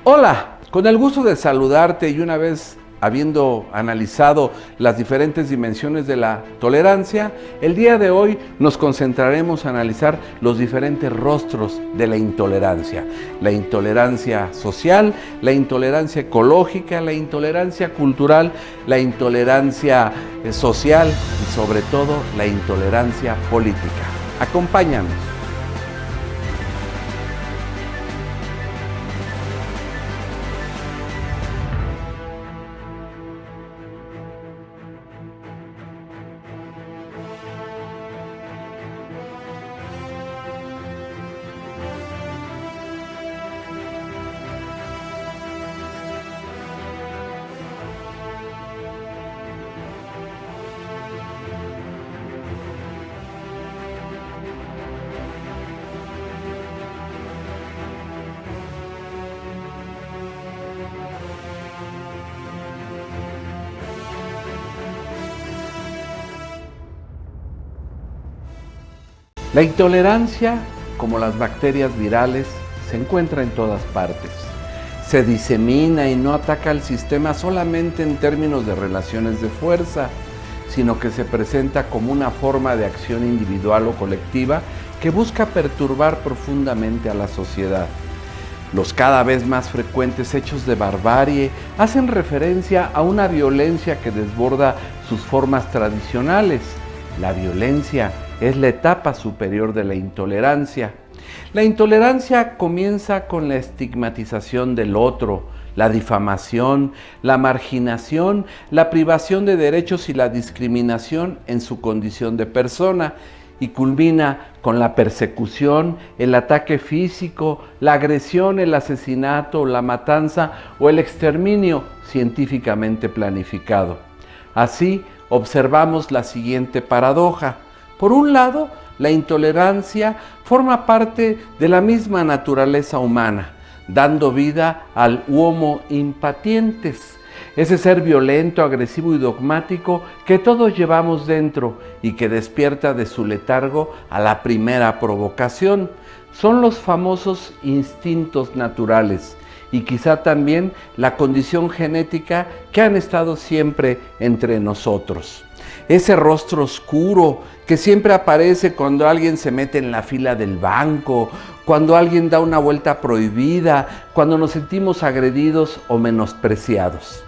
Hola, con el gusto de saludarte y una vez habiendo analizado las diferentes dimensiones de la tolerancia, el día de hoy nos concentraremos a analizar los diferentes rostros de la intolerancia. La intolerancia social, la intolerancia ecológica, la intolerancia cultural, la intolerancia social y sobre todo la intolerancia política. Acompáñanos. La intolerancia, como las bacterias virales, se encuentra en todas partes. Se disemina y no ataca al sistema solamente en términos de relaciones de fuerza, sino que se presenta como una forma de acción individual o colectiva que busca perturbar profundamente a la sociedad. Los cada vez más frecuentes hechos de barbarie hacen referencia a una violencia que desborda sus formas tradicionales. La violencia es la etapa superior de la intolerancia. La intolerancia comienza con la estigmatización del otro, la difamación, la marginación, la privación de derechos y la discriminación en su condición de persona, y culmina con la persecución, el ataque físico, la agresión, el asesinato, la matanza o el exterminio científicamente planificado. Así, observamos la siguiente paradoja. Por un lado, la intolerancia forma parte de la misma naturaleza humana, dando vida al Homo impatientes, ese ser violento, agresivo y dogmático que todos llevamos dentro y que despierta de su letargo a la primera provocación. Son los famosos instintos naturales y quizá también la condición genética que han estado siempre entre nosotros. Ese rostro oscuro que siempre aparece cuando alguien se mete en la fila del banco, cuando alguien da una vuelta prohibida, cuando nos sentimos agredidos o menospreciados.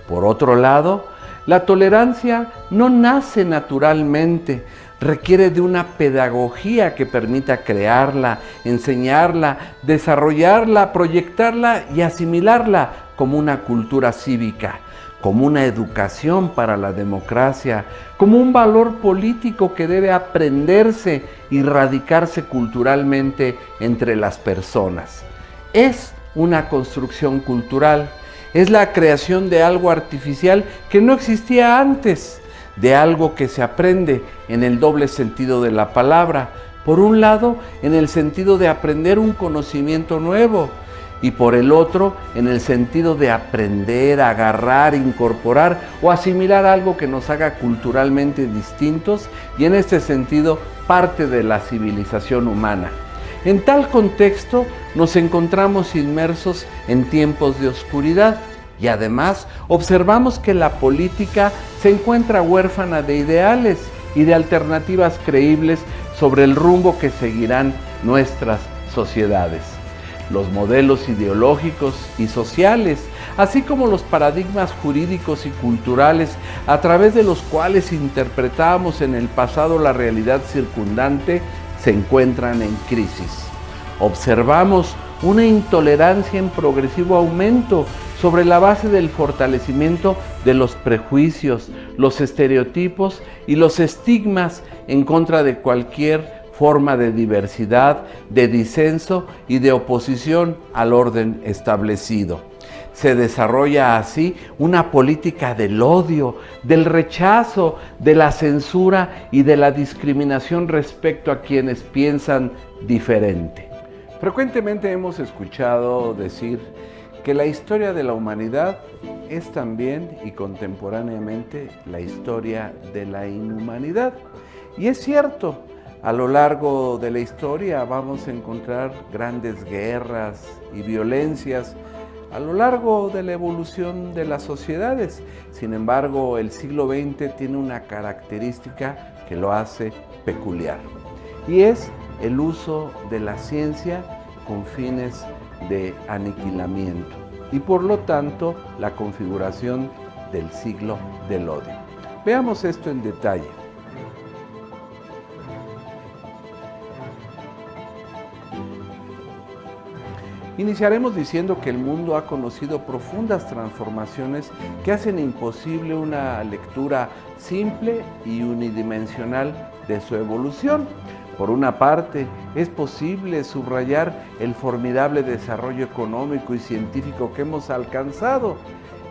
Por otro lado, la tolerancia no nace naturalmente, requiere de una pedagogía que permita crearla, enseñarla, desarrollarla, proyectarla y asimilarla como una cultura cívica, como una educación para la democracia, como un valor político que debe aprenderse y radicarse culturalmente entre las personas. Es una construcción cultural, es la creación de algo artificial que no existía antes, de algo que se aprende en el doble sentido de la palabra. Por un lado, en el sentido de aprender un conocimiento nuevo, y por el otro, en el sentido de aprender, agarrar, incorporar o asimilar algo que nos haga culturalmente distintos y en este sentido parte de la civilización humana. En tal contexto nos encontramos inmersos en tiempos de oscuridad y además observamos que la política se encuentra huérfana de ideales y de alternativas creíbles sobre el rumbo que seguirán nuestras sociedades. Los modelos ideológicos y sociales, así como los paradigmas jurídicos y culturales a través de los cuales interpretamos en el pasado la realidad circundante, se encuentran en crisis. Observamos una intolerancia en progresivo aumento sobre la base del fortalecimiento de los prejuicios, los estereotipos y los estigmas en contra de cualquier forma de diversidad, de disenso y de oposición al orden establecido. Se desarrolla así una política del odio, del rechazo, de la censura y de la discriminación respecto a quienes piensan diferente. Frecuentemente hemos escuchado decir que la historia de la humanidad es también y contemporáneamente la historia de la inhumanidad. Y es cierto, a lo largo de la historia vamos a encontrar grandes guerras y violencias a lo largo de la evolución de las sociedades. Sin embargo, el siglo XX tiene una característica que lo hace peculiar, y es el uso de la ciencia con fines de aniquilamiento y por lo tanto la configuración del siglo del odio. Veamos esto en detalle. Iniciaremos diciendo que el mundo ha conocido profundas transformaciones que hacen imposible una lectura simple y unidimensional de su evolución. Por una parte, es posible subrayar el formidable desarrollo económico y científico que hemos alcanzado,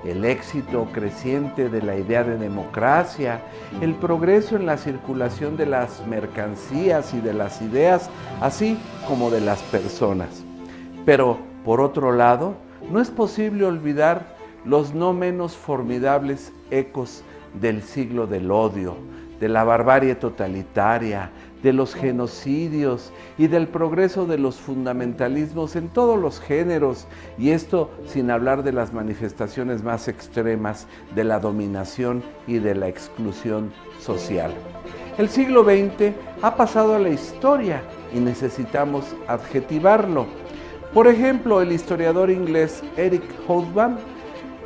el éxito creciente de la idea de democracia, el progreso en la circulación de las mercancías y de las ideas, así como de las personas. Pero, por otro lado, no es posible olvidar los no menos formidables ecos del siglo del odio, de la barbarie totalitaria, de los genocidios y del progreso de los fundamentalismos en todos los géneros, y esto sin hablar de las manifestaciones más extremas de la dominación y de la exclusión social. El siglo XX ha pasado a la historia y necesitamos adjetivarlo. Por ejemplo, el historiador inglés Eric Hobsbawm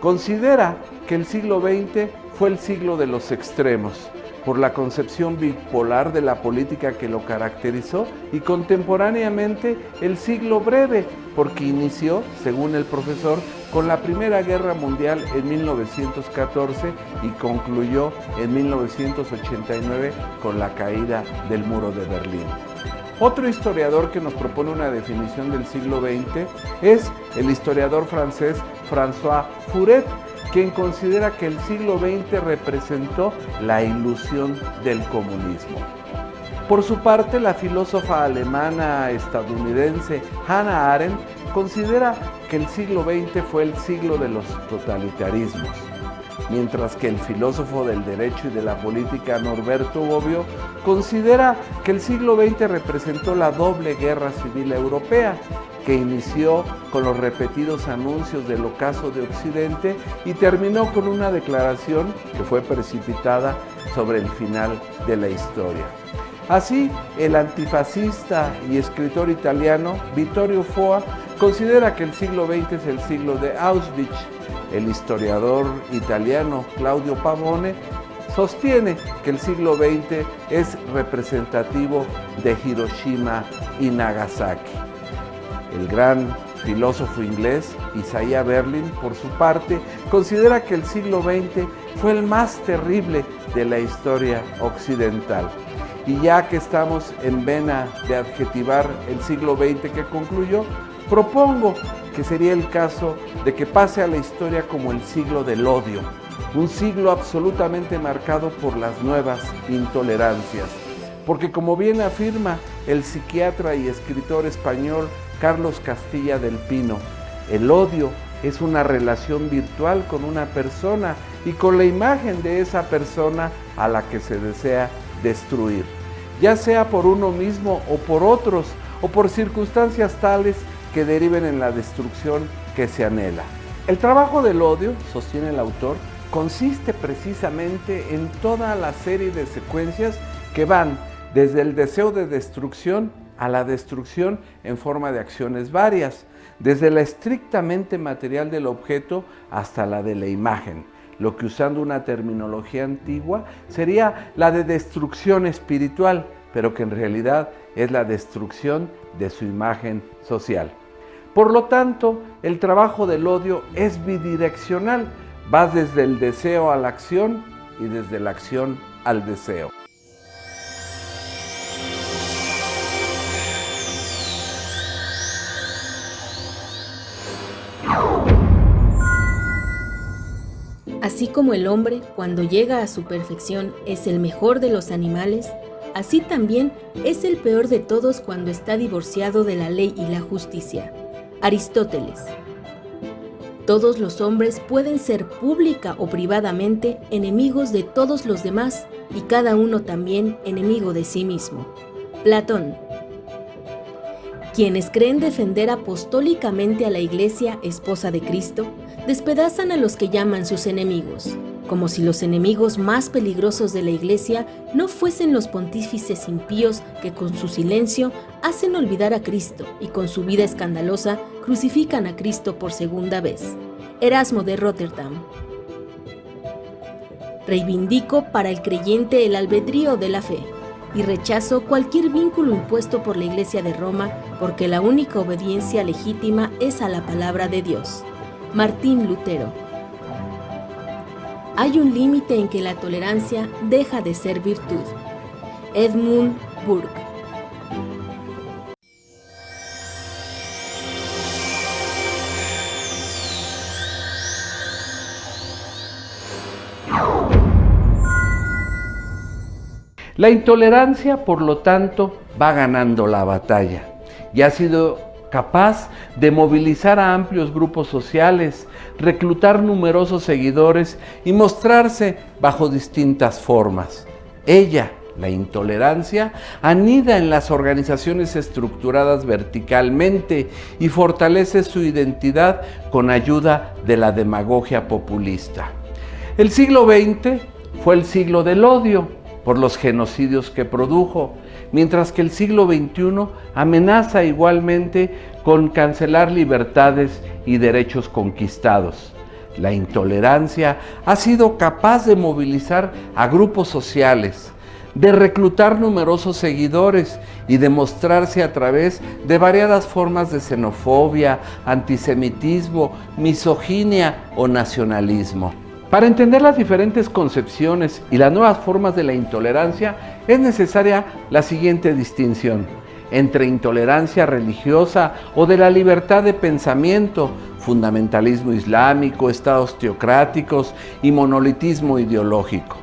considera que el siglo XX fue el siglo de los extremos, por la concepción bipolar de la política que lo caracterizó, y contemporáneamente el siglo breve, porque inició, según el profesor, con la Primera Guerra Mundial en 1914 y concluyó en 1989 con la caída del Muro de Berlín. Otro historiador que nos propone una definición del siglo XX es el historiador francés François Furet, quien considera que el siglo XX representó la ilusión del comunismo. Por su parte, la filósofa alemana estadounidense Hannah Arendt considera que el siglo XX fue el siglo de los totalitarismos, mientras que el filósofo del derecho y de la política Norberto Bobbio considera que el siglo XX representó la doble guerra civil europea, que inició con los repetidos anuncios del ocaso de Occidente y terminó con una declaración que fue precipitada sobre el final de la historia. Así, el antifascista y escritor italiano Vittorio Foa considera que el siglo XX es el siglo de Auschwitz. El historiador italiano Claudio Pavone sostiene que el siglo XX es representativo de Hiroshima y Nagasaki. El gran filósofo inglés Isaiah Berlin, por su parte, considera que el siglo XX fue el más terrible de la historia occidental. Y ya que estamos en vena de adjetivar el siglo XX que concluyó, propongo que sería el caso de que pase a la historia como el siglo del odio, un siglo absolutamente marcado por las nuevas intolerancias. Porque como bien afirma el psiquiatra y escritor español Carlos Castilla del Pino, el odio es una relación virtual con una persona y con la imagen de esa persona a la que se desea destruir, ya sea por uno mismo o por otros, o por circunstancias tales que deriven en la destrucción que se anhela. El trabajo del odio, sostiene el autor, consiste precisamente en toda la serie de secuencias que van desde el deseo de destrucción a la destrucción en forma de acciones varias, desde la estrictamente material del objeto hasta la de la imagen, lo que usando una terminología antigua sería la de destrucción espiritual, pero que en realidad es la destrucción de su imagen social. Por lo tanto, el trabajo del odio es bidireccional, va desde el deseo a la acción y desde la acción al deseo. Así como el hombre, cuando llega a su perfección, es el mejor de los animales, así también es el peor de todos cuando está divorciado de la ley y la justicia. Aristóteles. Todos los hombres pueden ser pública o privadamente enemigos de todos los demás y cada uno también enemigo de sí mismo. Platón. Quienes creen defender apostólicamente a la Iglesia, esposa de Cristo, despedazan a los que llaman sus enemigos, como si los enemigos más peligrosos de la Iglesia no fuesen los pontífices impíos que con su silencio hacen olvidar a Cristo y con su vida escandalosa crucifican a Cristo por segunda vez. Erasmo de Róterdam. Reivindico para el creyente el albedrío de la fe y rechazo cualquier vínculo impuesto por la Iglesia de Roma, porque la única obediencia legítima es a la palabra de Dios. Martín Lutero. Hay un límite en que la tolerancia deja de ser virtud. Edmund Burke. La intolerancia, por lo tanto, va ganando la batalla y ha sido capaz de movilizar a amplios grupos sociales, reclutar numerosos seguidores y mostrarse bajo distintas formas. Ella, la intolerancia, anida en las organizaciones estructuradas verticalmente y fortalece su identidad con ayuda de la demagogia populista. El siglo XX fue el siglo del odio por los genocidios que produjo, mientras que el siglo XXI amenaza igualmente con cancelar libertades y derechos conquistados. La intolerancia ha sido capaz de movilizar a grupos sociales, de reclutar numerosos seguidores y de mostrarse a través de variadas formas de xenofobia, antisemitismo, misoginia o nacionalismo. Para entender las diferentes concepciones y las nuevas formas de la intolerancia, es necesaria la siguiente distinción entre intolerancia religiosa o de la libertad de pensamiento, fundamentalismo islámico, estados teocráticos y monolitismo ideológico,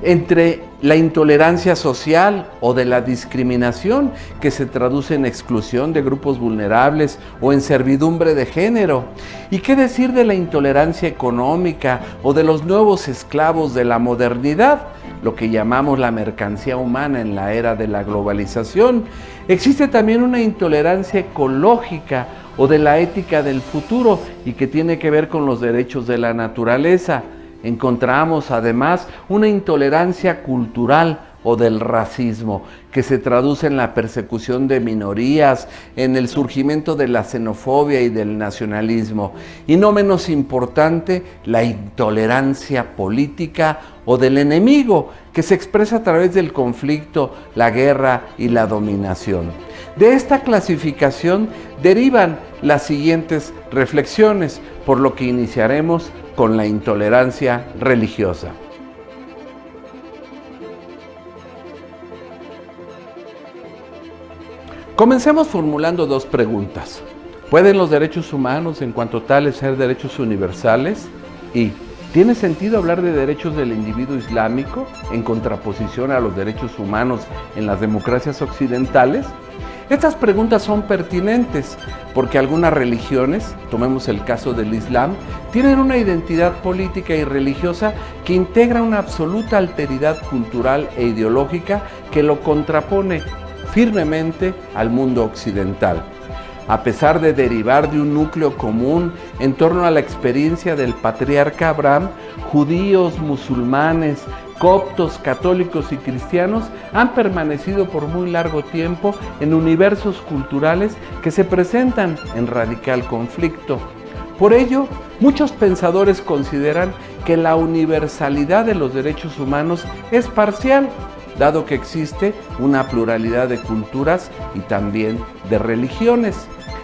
entre la intolerancia social o de la discriminación, que se traduce en exclusión de grupos vulnerables o en servidumbre de género. ¿Y qué decir de la intolerancia económica o de los nuevos esclavos de la modernidad, lo que llamamos la mercancía humana en la era de la globalización? Existe también una intolerancia ecológica o de la ética del futuro y que tiene que ver con los derechos de la naturaleza. Encontramos además una intolerancia cultural o del racismo, que se traduce en la persecución de minorías, en el surgimiento de la xenofobia y del nacionalismo, y no menos importante, la intolerancia política o del enemigo, que se expresa a través del conflicto, la guerra y la dominación. De esta clasificación derivan las siguientes reflexiones, por lo que iniciaremos con la intolerancia religiosa. Comencemos formulando dos preguntas. ¿Pueden los derechos humanos en cuanto tales ser derechos universales? ¿Y tiene sentido hablar de derechos del individuo islámico en contraposición a los derechos humanos en las democracias occidentales? Estas preguntas son pertinentes porque algunas religiones, tomemos el caso del Islam, tienen una identidad política y religiosa que integra una absoluta alteridad cultural e ideológica que lo contrapone firmemente al mundo occidental. A pesar de derivar de un núcleo común en torno a la experiencia del patriarca Abraham, judíos, musulmanes, coptos, católicos y cristianos han permanecido por muy largo tiempo en universos culturales que se presentan en radical conflicto. Por ello, muchos pensadores consideran que la universalidad de los derechos humanos es parcial, dado que existe una pluralidad de culturas y también de religiones.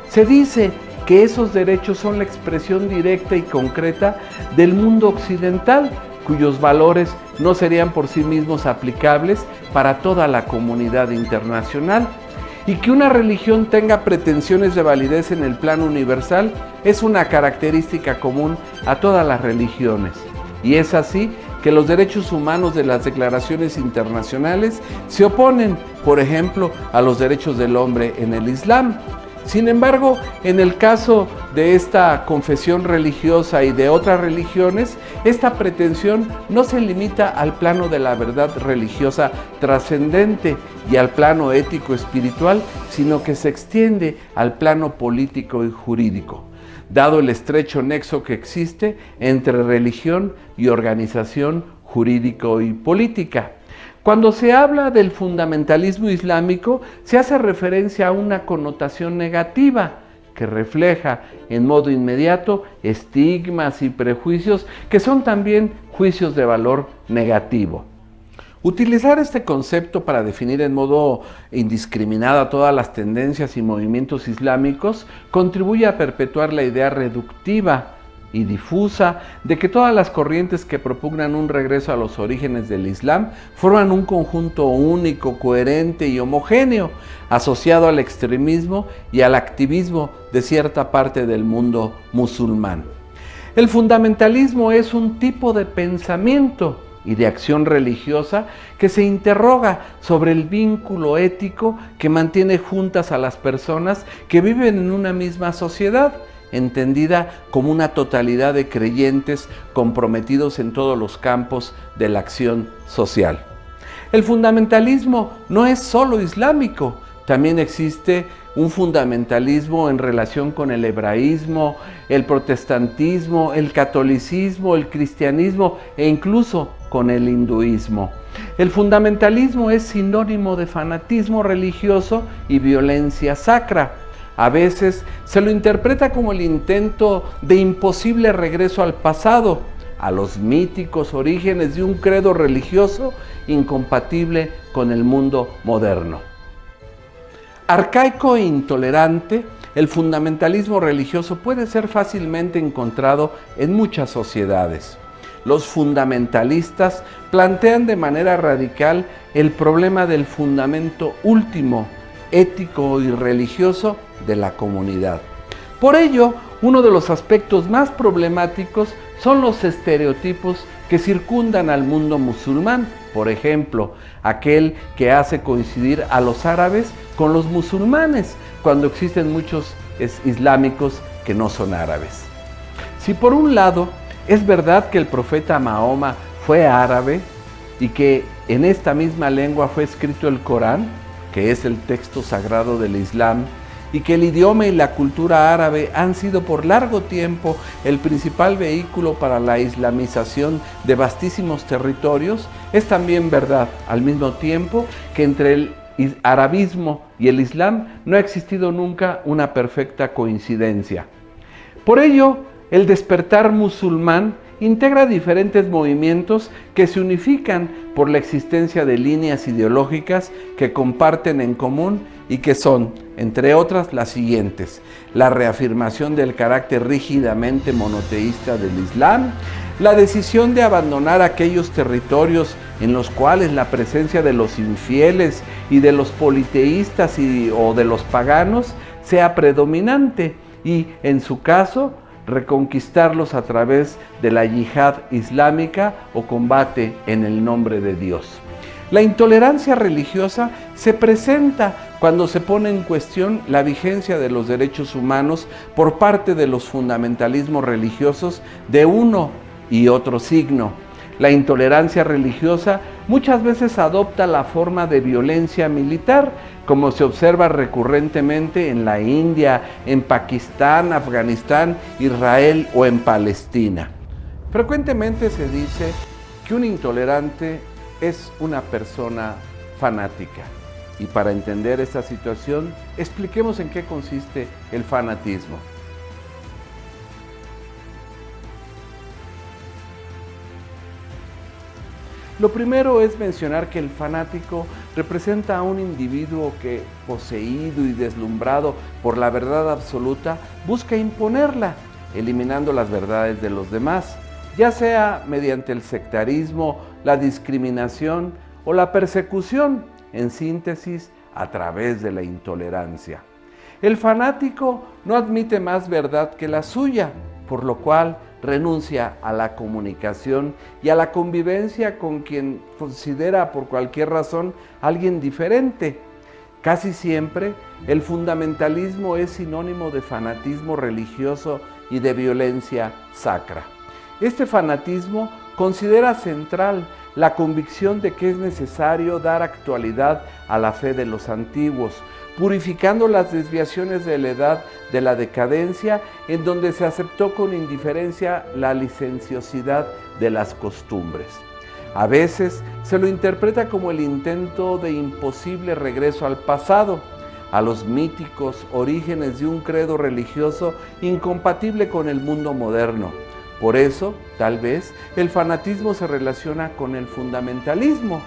Se dice que esos derechos son la expresión directa y concreta del mundo occidental, cuyos valores no serían por sí mismos aplicables para toda la comunidad internacional. Y que una religión tenga pretensiones de validez en el plano universal es una característica común a todas las religiones. Y es así que los derechos humanos de las declaraciones internacionales se oponen, por ejemplo, a los derechos del hombre en el Islam. Sin embargo, en el caso de esta confesión religiosa y de otras religiones, esta pretensión no se limita al plano de la verdad religiosa trascendente y al plano ético espiritual, sino que se extiende al plano político y jurídico, dado el estrecho nexo que existe entre religión y organización jurídico y política. Cuando se habla del fundamentalismo islámico, se hace referencia a una connotación negativa que refleja en modo inmediato estigmas y prejuicios que son también juicios de valor negativo. Utilizar este concepto para definir en modo indiscriminado a todas las tendencias y movimientos islámicos contribuye a perpetuar la idea reductiva y difusa de que todas las corrientes que propugnan un regreso a los orígenes del Islam forman un conjunto único, coherente y homogéneo, asociado al extremismo y al activismo de cierta parte del mundo musulmán. El fundamentalismo es un tipo de pensamiento y de acción religiosa que se interroga sobre el vínculo ético que mantiene juntas a las personas que viven en una misma sociedad, entendida como una totalidad de creyentes comprometidos en todos los campos de la acción social. El fundamentalismo no es solo islámico, también existe un fundamentalismo en relación con el hebraísmo, el protestantismo, el catolicismo, el cristianismo e incluso con el hinduismo. El fundamentalismo es sinónimo de fanatismo religioso y violencia sacra. A veces se lo interpreta como el intento de imposible regreso al pasado, a los míticos orígenes de un credo religioso incompatible con el mundo moderno. Arcaico e intolerante, el fundamentalismo religioso puede ser fácilmente encontrado en muchas sociedades. Los fundamentalistas plantean de manera radical el problema del fundamento último, ético y religioso de la comunidad. Por ello, uno de los aspectos más problemáticos son los estereotipos que circundan al mundo musulmán. Por ejemplo, aquel que hace coincidir a los árabes con los musulmanes, cuando existen muchos islámicos que no son árabes. Si por un lado es verdad que el profeta Mahoma fue árabe y que en esta misma lengua fue escrito el Corán, que es el texto sagrado del Islam, y que el idioma y la cultura árabe han sido por largo tiempo el principal vehículo para la islamización de vastísimos territorios, es también verdad al mismo tiempo que entre el arabismo y el Islam no ha existido nunca una perfecta coincidencia. Por ello, el despertar musulmán integra diferentes movimientos que se unifican por la existencia de líneas ideológicas que comparten en común y que son, entre otras, las siguientes: la reafirmación del carácter rígidamente monoteísta del Islam, la decisión de abandonar aquellos territorios en los cuales la presencia de los infieles y de los politeístas o de los paganos sea predominante y, en su caso, reconquistarlos a través de la yihad islámica o combate en el nombre de Dios. La intolerancia religiosa se presenta cuando se pone en cuestión la vigencia de los derechos humanos por parte de los fundamentalismos religiosos de uno y otro signo. La intolerancia religiosa muchas veces adopta la forma de violencia militar, como se observa recurrentemente en la India, en Pakistán, Afganistán, Israel o en Palestina. Frecuentemente se dice que un intolerante es una persona fanática. Y para entender esta situación, expliquemos en qué consiste el fanatismo. Lo primero es mencionar que el fanático representa a un individuo que, poseído y deslumbrado por la verdad absoluta, busca imponerla, eliminando las verdades de los demás, ya sea mediante el sectarismo, la discriminación o la persecución, en síntesis, a través de la intolerancia. El fanático no admite más verdad que la suya, por lo cual renuncia a la comunicación y a la convivencia con quien considera por cualquier razón alguien diferente. Casi siempre, el fundamentalismo es sinónimo de fanatismo religioso y de violencia sacra. Este fanatismo considera central la convicción de que es necesario dar actualidad a la fe de los antiguos, purificando las desviaciones de la edad de la decadencia, en donde se aceptó con indiferencia la licenciosidad de las costumbres. A veces se lo interpreta como el intento de imposible regreso al pasado, a los míticos orígenes de un credo religioso incompatible con el mundo moderno. Por eso, tal vez, el fanatismo se relaciona con el fundamentalismo.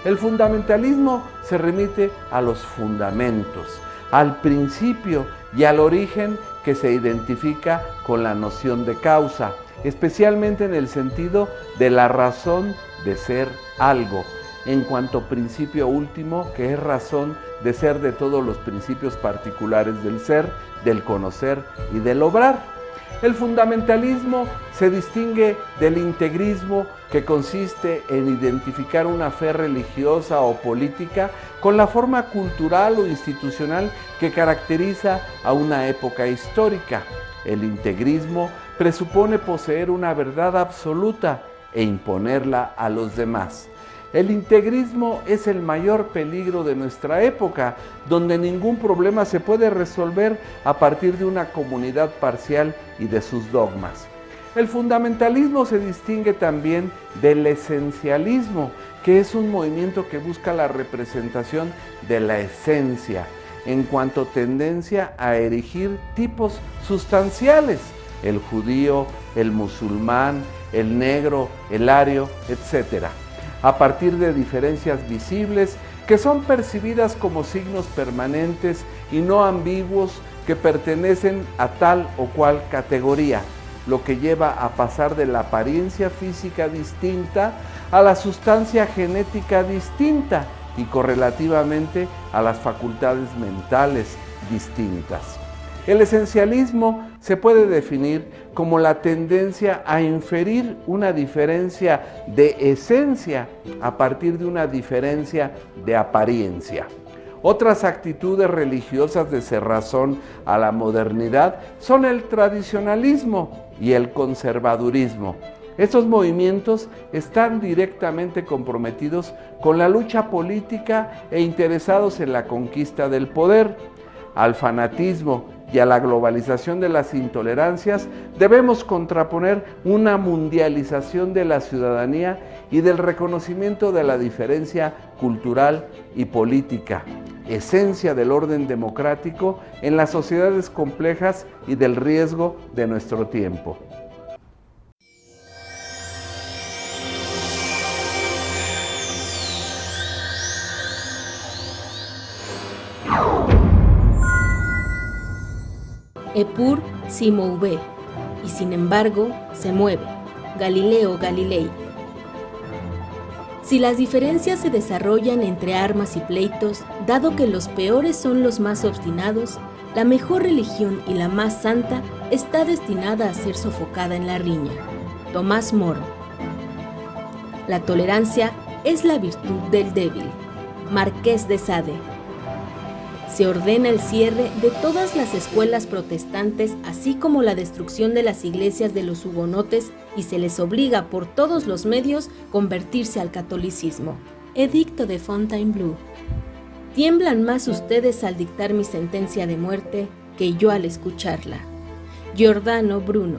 El fundamentalismo se remite a los fundamentos, al principio y al origen que se identifica con la noción de causa, especialmente en el sentido de la razón de ser algo, en cuanto principio último, que es razón de ser de todos los principios particulares del ser, del conocer y del obrar. El fundamentalismo se distingue del integrismo, que consiste en identificar una fe religiosa o política con la forma cultural o institucional que caracteriza a una época histórica. El integrismo presupone poseer una verdad absoluta e imponerla a los demás. El integrismo es el mayor peligro de nuestra época, donde ningún problema se puede resolver a partir de una comunidad parcial y de sus dogmas. El fundamentalismo se distingue también del esencialismo, que es un movimiento que busca la representación de la esencia, en cuanto tendencia a erigir tipos sustanciales: el judío, el musulmán, el negro, el ario, etc., a partir de diferencias visibles que son percibidas como signos permanentes y no ambiguos que pertenecen a tal o cual categoría, lo que lleva a pasar de la apariencia física distinta a la sustancia genética distinta y correlativamente a las facultades mentales distintas. El esencialismo se puede definir como la tendencia a inferir una diferencia de esencia a partir de una diferencia de apariencia. Otras actitudes religiosas de cerrazón a la modernidad son el tradicionalismo y el conservadurismo. Estos movimientos están directamente comprometidos con la lucha política e interesados en la conquista del poder. Al fanatismo y a la globalización de las intolerancias debemos contraponer una mundialización de la ciudadanía y del reconocimiento de la diferencia cultural y política, esencia del orden democrático en las sociedades complejas y del riesgo de nuestro tiempo. Eppur si mouvé, y sin embargo se mueve. Galileo Galilei. Si las diferencias se desarrollan entre armas y pleitos, dado que los peores son los más obstinados, la mejor religión y la más santa está destinada a ser sofocada en la riña. Tomás Moro. La tolerancia es la virtud del débil. Marqués de Sade. Se ordena el cierre de todas las escuelas protestantes, así como la destrucción de las iglesias de los hugonotes, y se les obliga por todos los medios convertirse al catolicismo. Edicto de Fontainebleau. Tiemblan más ustedes al dictar mi sentencia de muerte que yo al escucharla. Giordano Bruno.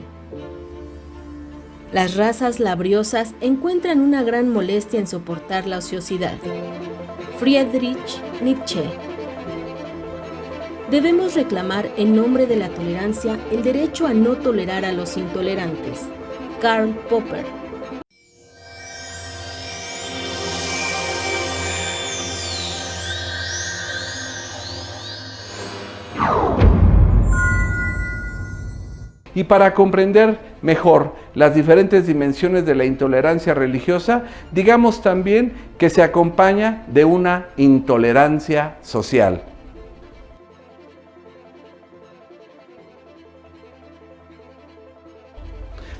Las razas labriosas encuentran una gran molestia en soportar la ociosidad. Friedrich Nietzsche. Debemos reclamar en nombre de la tolerancia el derecho a no tolerar a los intolerantes. Karl Popper. Y para comprender mejor las diferentes dimensiones de la intolerancia religiosa, digamos también que se acompaña de una intolerancia social.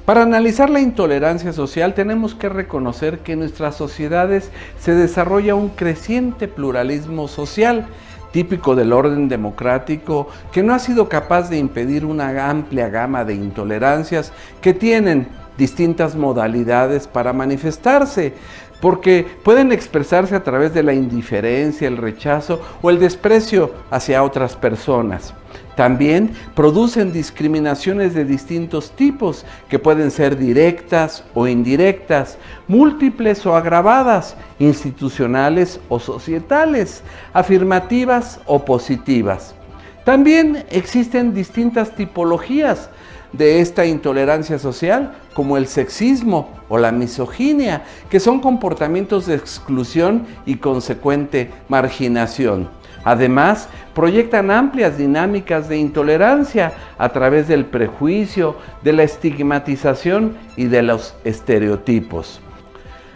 Para analizar la intolerancia social tenemos que reconocer que en nuestras sociedades se desarrolla un creciente pluralismo social, típico del orden democrático, que no ha sido capaz de impedir una amplia gama de intolerancias que tienen distintas modalidades para manifestarse, porque pueden expresarse a través de la indiferencia, el rechazo o el desprecio hacia otras personas. También producen discriminaciones de distintos tipos, que pueden ser directas o indirectas, múltiples o agravadas, institucionales o societales, afirmativas o positivas. También existen distintas tipologías de esta intolerancia social, como el sexismo o la misoginia, que son comportamientos de exclusión y consecuente marginación. Además, proyectan amplias dinámicas de intolerancia a través del prejuicio, de la estigmatización y de los estereotipos.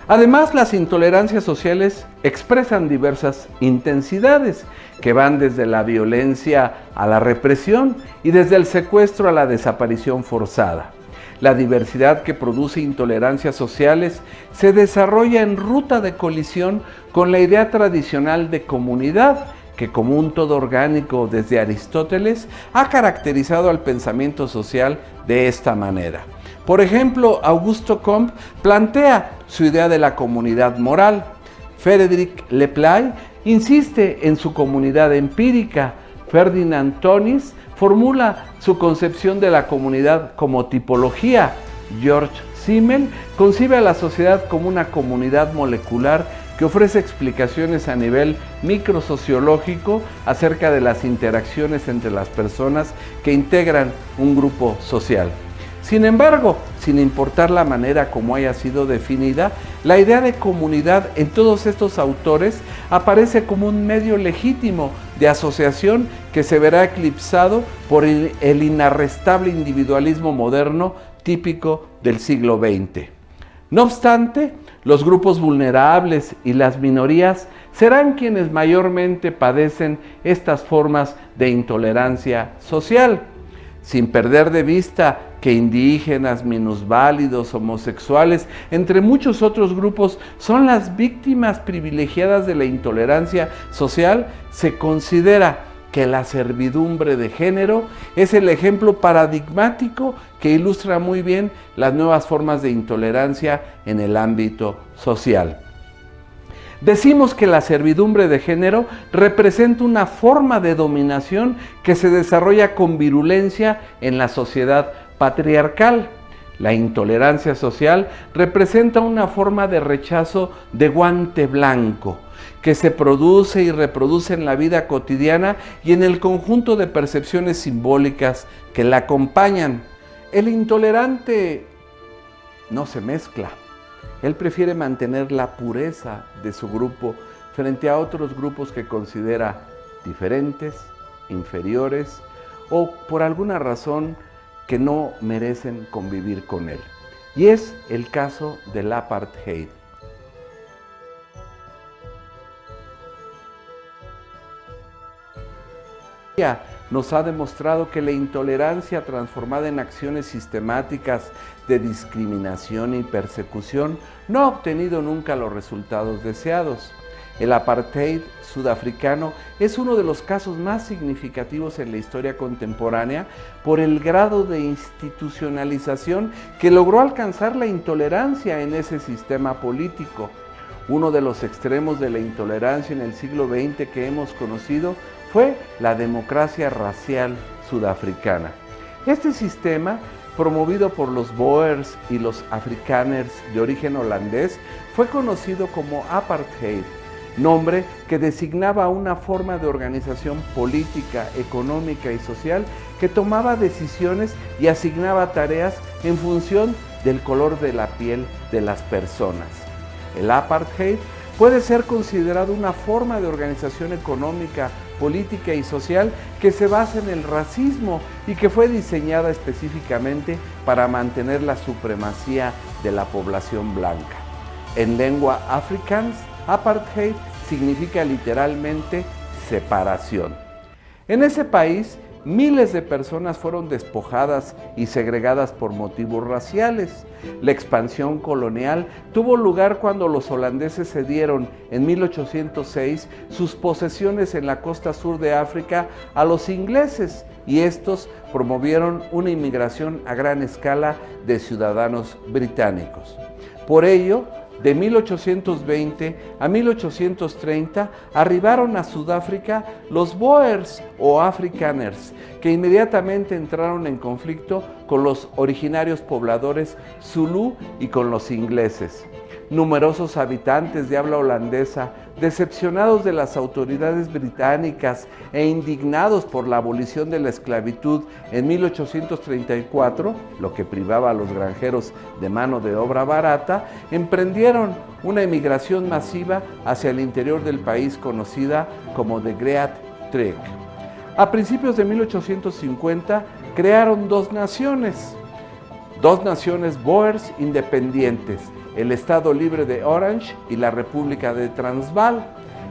Además, las intolerancias sociales expresan diversas intensidades que van desde la violencia a la represión y desde el secuestro a la desaparición forzada. La diversidad que produce intolerancias sociales se desarrolla en ruta de colisión con la idea tradicional de comunidad, que como un todo orgánico desde Aristóteles ha caracterizado al pensamiento social de esta manera. Por ejemplo, Augusto Comte plantea su idea de la comunidad moral. Frédéric Leplay insiste en su comunidad empírica. Ferdinand Tönnies formula su concepción de la comunidad como tipología. George Simmel concibe a la sociedad como una comunidad molecular que ofrece explicaciones a nivel microsociológico acerca de las interacciones entre las personas que integran un grupo social. Sin embargo, sin importar la manera como haya sido definida, la idea de comunidad en todos estos autores aparece como un medio legítimo de asociación que se verá eclipsado por el inarrestable individualismo moderno típico del siglo XX. No obstante, los grupos vulnerables y las minorías serán quienes mayormente padecen estas formas de intolerancia social, sin perder de vista que indígenas, minusválidos, homosexuales, entre muchos otros grupos, son las víctimas privilegiadas de la intolerancia social. Se considera que la servidumbre de género es el ejemplo paradigmático que ilustra muy bien las nuevas formas de intolerancia en el ámbito social. Decimos que la servidumbre de género representa una forma de dominación que se desarrolla con virulencia en la sociedad patriarcal. La intolerancia social representa una forma de rechazo de guante blanco que se produce y reproduce en la vida cotidiana y en el conjunto de percepciones simbólicas que la acompañan. El intolerante no se mezcla. Él prefiere mantener la pureza de su grupo frente a otros grupos que considera diferentes, inferiores o por alguna razón que no merecen convivir con él. Y es el caso del apartheid. Nos ha demostrado que la intolerancia transformada en acciones sistemáticas de discriminación y persecución no ha obtenido nunca los resultados deseados. El apartheid sudafricano es uno de los casos más significativos en la historia contemporánea por el grado de institucionalización que logró alcanzar la intolerancia en ese sistema político. Uno de los extremos de la intolerancia en el siglo XX que hemos conocido fue la democracia racial sudafricana. Este sistema, promovido por los Boers y los Afrikaners de origen holandés, fue conocido como apartheid, nombre que designaba una forma de organización política, económica y social que tomaba decisiones y asignaba tareas en función del color de la piel de las personas. El apartheid puede ser considerado una forma de organización económica, política y social que se basa en el racismo y que fue diseñada específicamente para mantener la supremacía de la población blanca. En lengua afrikaans, apartheid significa literalmente separación. En ese país miles de personas fueron despojadas y segregadas por motivos raciales. La expansión colonial tuvo lugar cuando los holandeses cedieron en 1806 sus posesiones en la costa sur de África a los ingleses, y estos promovieron una inmigración a gran escala de ciudadanos británicos. Por ello, de 1820 a 1830 arribaron a Sudáfrica los Boers o Afrikaners, que inmediatamente entraron en conflicto con los originarios pobladores Zulú y con los ingleses. Numerosos habitantes de habla holandesa, decepcionados de las autoridades británicas e indignados por la abolición de la esclavitud en 1834, lo que privaba a los granjeros de mano de obra barata, emprendieron una emigración masiva hacia el interior del país conocida como de Great Trek. A principios de 1850 crearon dos naciones Boers independientes, el Estado Libre de Orange y la República de Transvaal.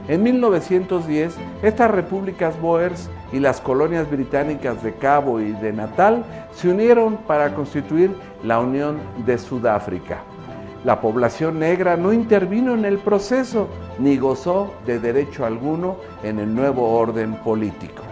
En 1910, estas repúblicas Boers y las colonias británicas de Cabo y de Natal se unieron para constituir la Unión de Sudáfrica. La población negra no intervino en el proceso ni gozó de derecho alguno en el nuevo orden político.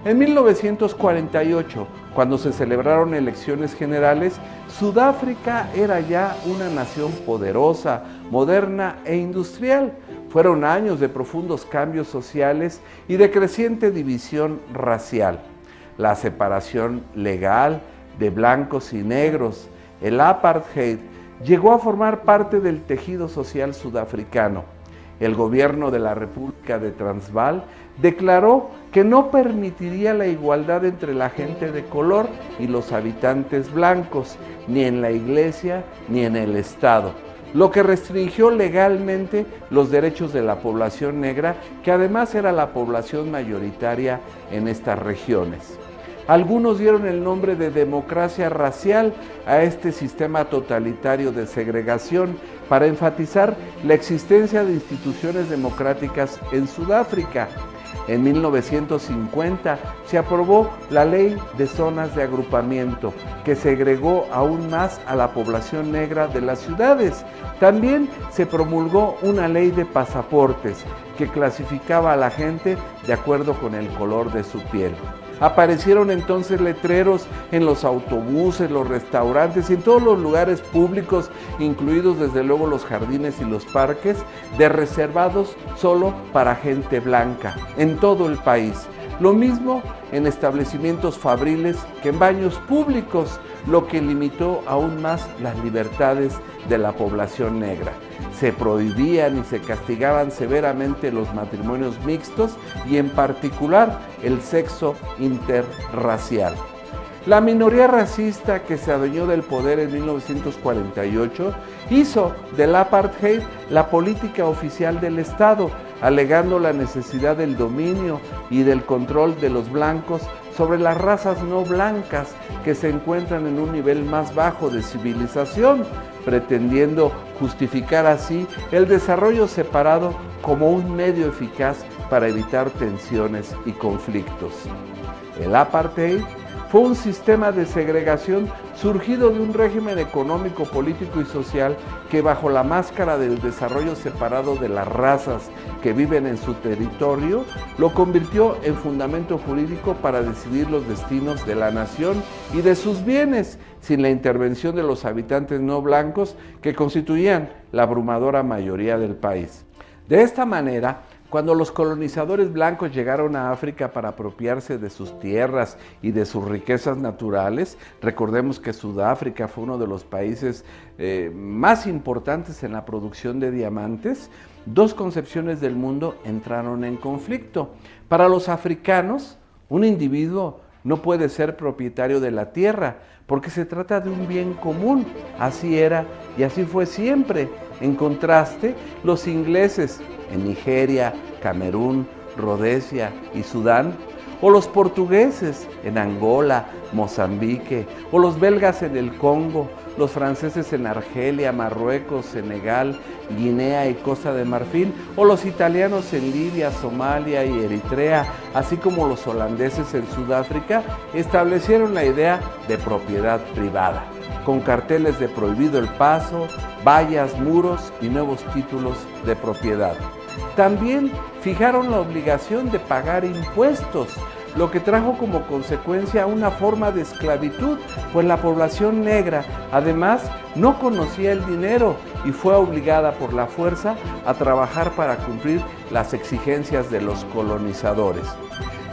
En 1948, cuando se celebraron elecciones generales, Sudáfrica era ya una nación poderosa, moderna e industrial. Fueron años de profundos cambios sociales y de creciente división racial. La separación legal de blancos y negros, el apartheid, llegó a formar parte del tejido social sudafricano. El gobierno de la República de Transvaal declaró que no permitiría la igualdad entre la gente de color y los habitantes blancos, ni en la iglesia ni en el Estado, lo que restringió legalmente los derechos de la población negra, que además era la población mayoritaria en estas regiones. Algunos dieron el nombre de democracia racial a este sistema totalitario de segregación para enfatizar la existencia de instituciones democráticas en Sudáfrica. En 1950 se aprobó la Ley de Zonas de Agrupamiento, que segregó aún más a la población negra de las ciudades. También se promulgó una ley de pasaportes que clasificaba a la gente de acuerdo con el color de su piel. Aparecieron entonces letreros en los autobuses, los restaurantes y en todos los lugares públicos, incluidos desde luego los jardines y los parques, de reservados solo para gente blanca, en todo el país. Lo mismo en establecimientos fabriles que en baños públicos, lo que limitó aún más las libertades de la población negra. Se prohibían y se castigaban severamente los matrimonios mixtos y en particular el sexo interracial. La minoría racista que se adueñó del poder en 1948 hizo del apartheid la política oficial del Estado, alegando la necesidad del dominio y del control de los blancos sobre las razas no blancas que se encuentran en un nivel más bajo de civilización, pretendiendo justificar así el desarrollo separado como un medio eficaz para evitar tensiones y conflictos. El apartheid fue un sistema de segregación surgido de un régimen económico, político y social que, bajo la máscara del desarrollo separado de las razas que viven en su territorio, lo convirtió en fundamento jurídico para decidir los destinos de la nación y de sus bienes, sin la intervención de los habitantes no blancos que constituían la abrumadora mayoría del país. De esta manera, cuando los colonizadores blancos llegaron a África para apropiarse de sus tierras y de sus riquezas naturales, recordemos que Sudáfrica fue uno de los países más importantes en la producción de diamantes, dos concepciones del mundo entraron en conflicto. Para los africanos, un individuo no puede ser propietario de la tierra, porque se trata de un bien común. Así era y así fue siempre. En contraste, los ingleses en Nigeria, Camerún, Rodesia y Sudán, o los portugueses en Angola, Mozambique, o los belgas en el Congo, los franceses en Argelia, Marruecos, Senegal, Guinea y Costa de Marfil, o los italianos en Libia, Somalia y Eritrea, así como los holandeses en Sudáfrica, establecieron la idea de propiedad privada, con carteles de prohibido el paso, vallas, muros y nuevos títulos de propiedad. También fijaron la obligación de pagar impuestos, lo que trajo como consecuencia una forma de esclavitud, pues la población negra además no conocía el dinero y fue obligada por la fuerza a trabajar para cumplir las exigencias de los colonizadores.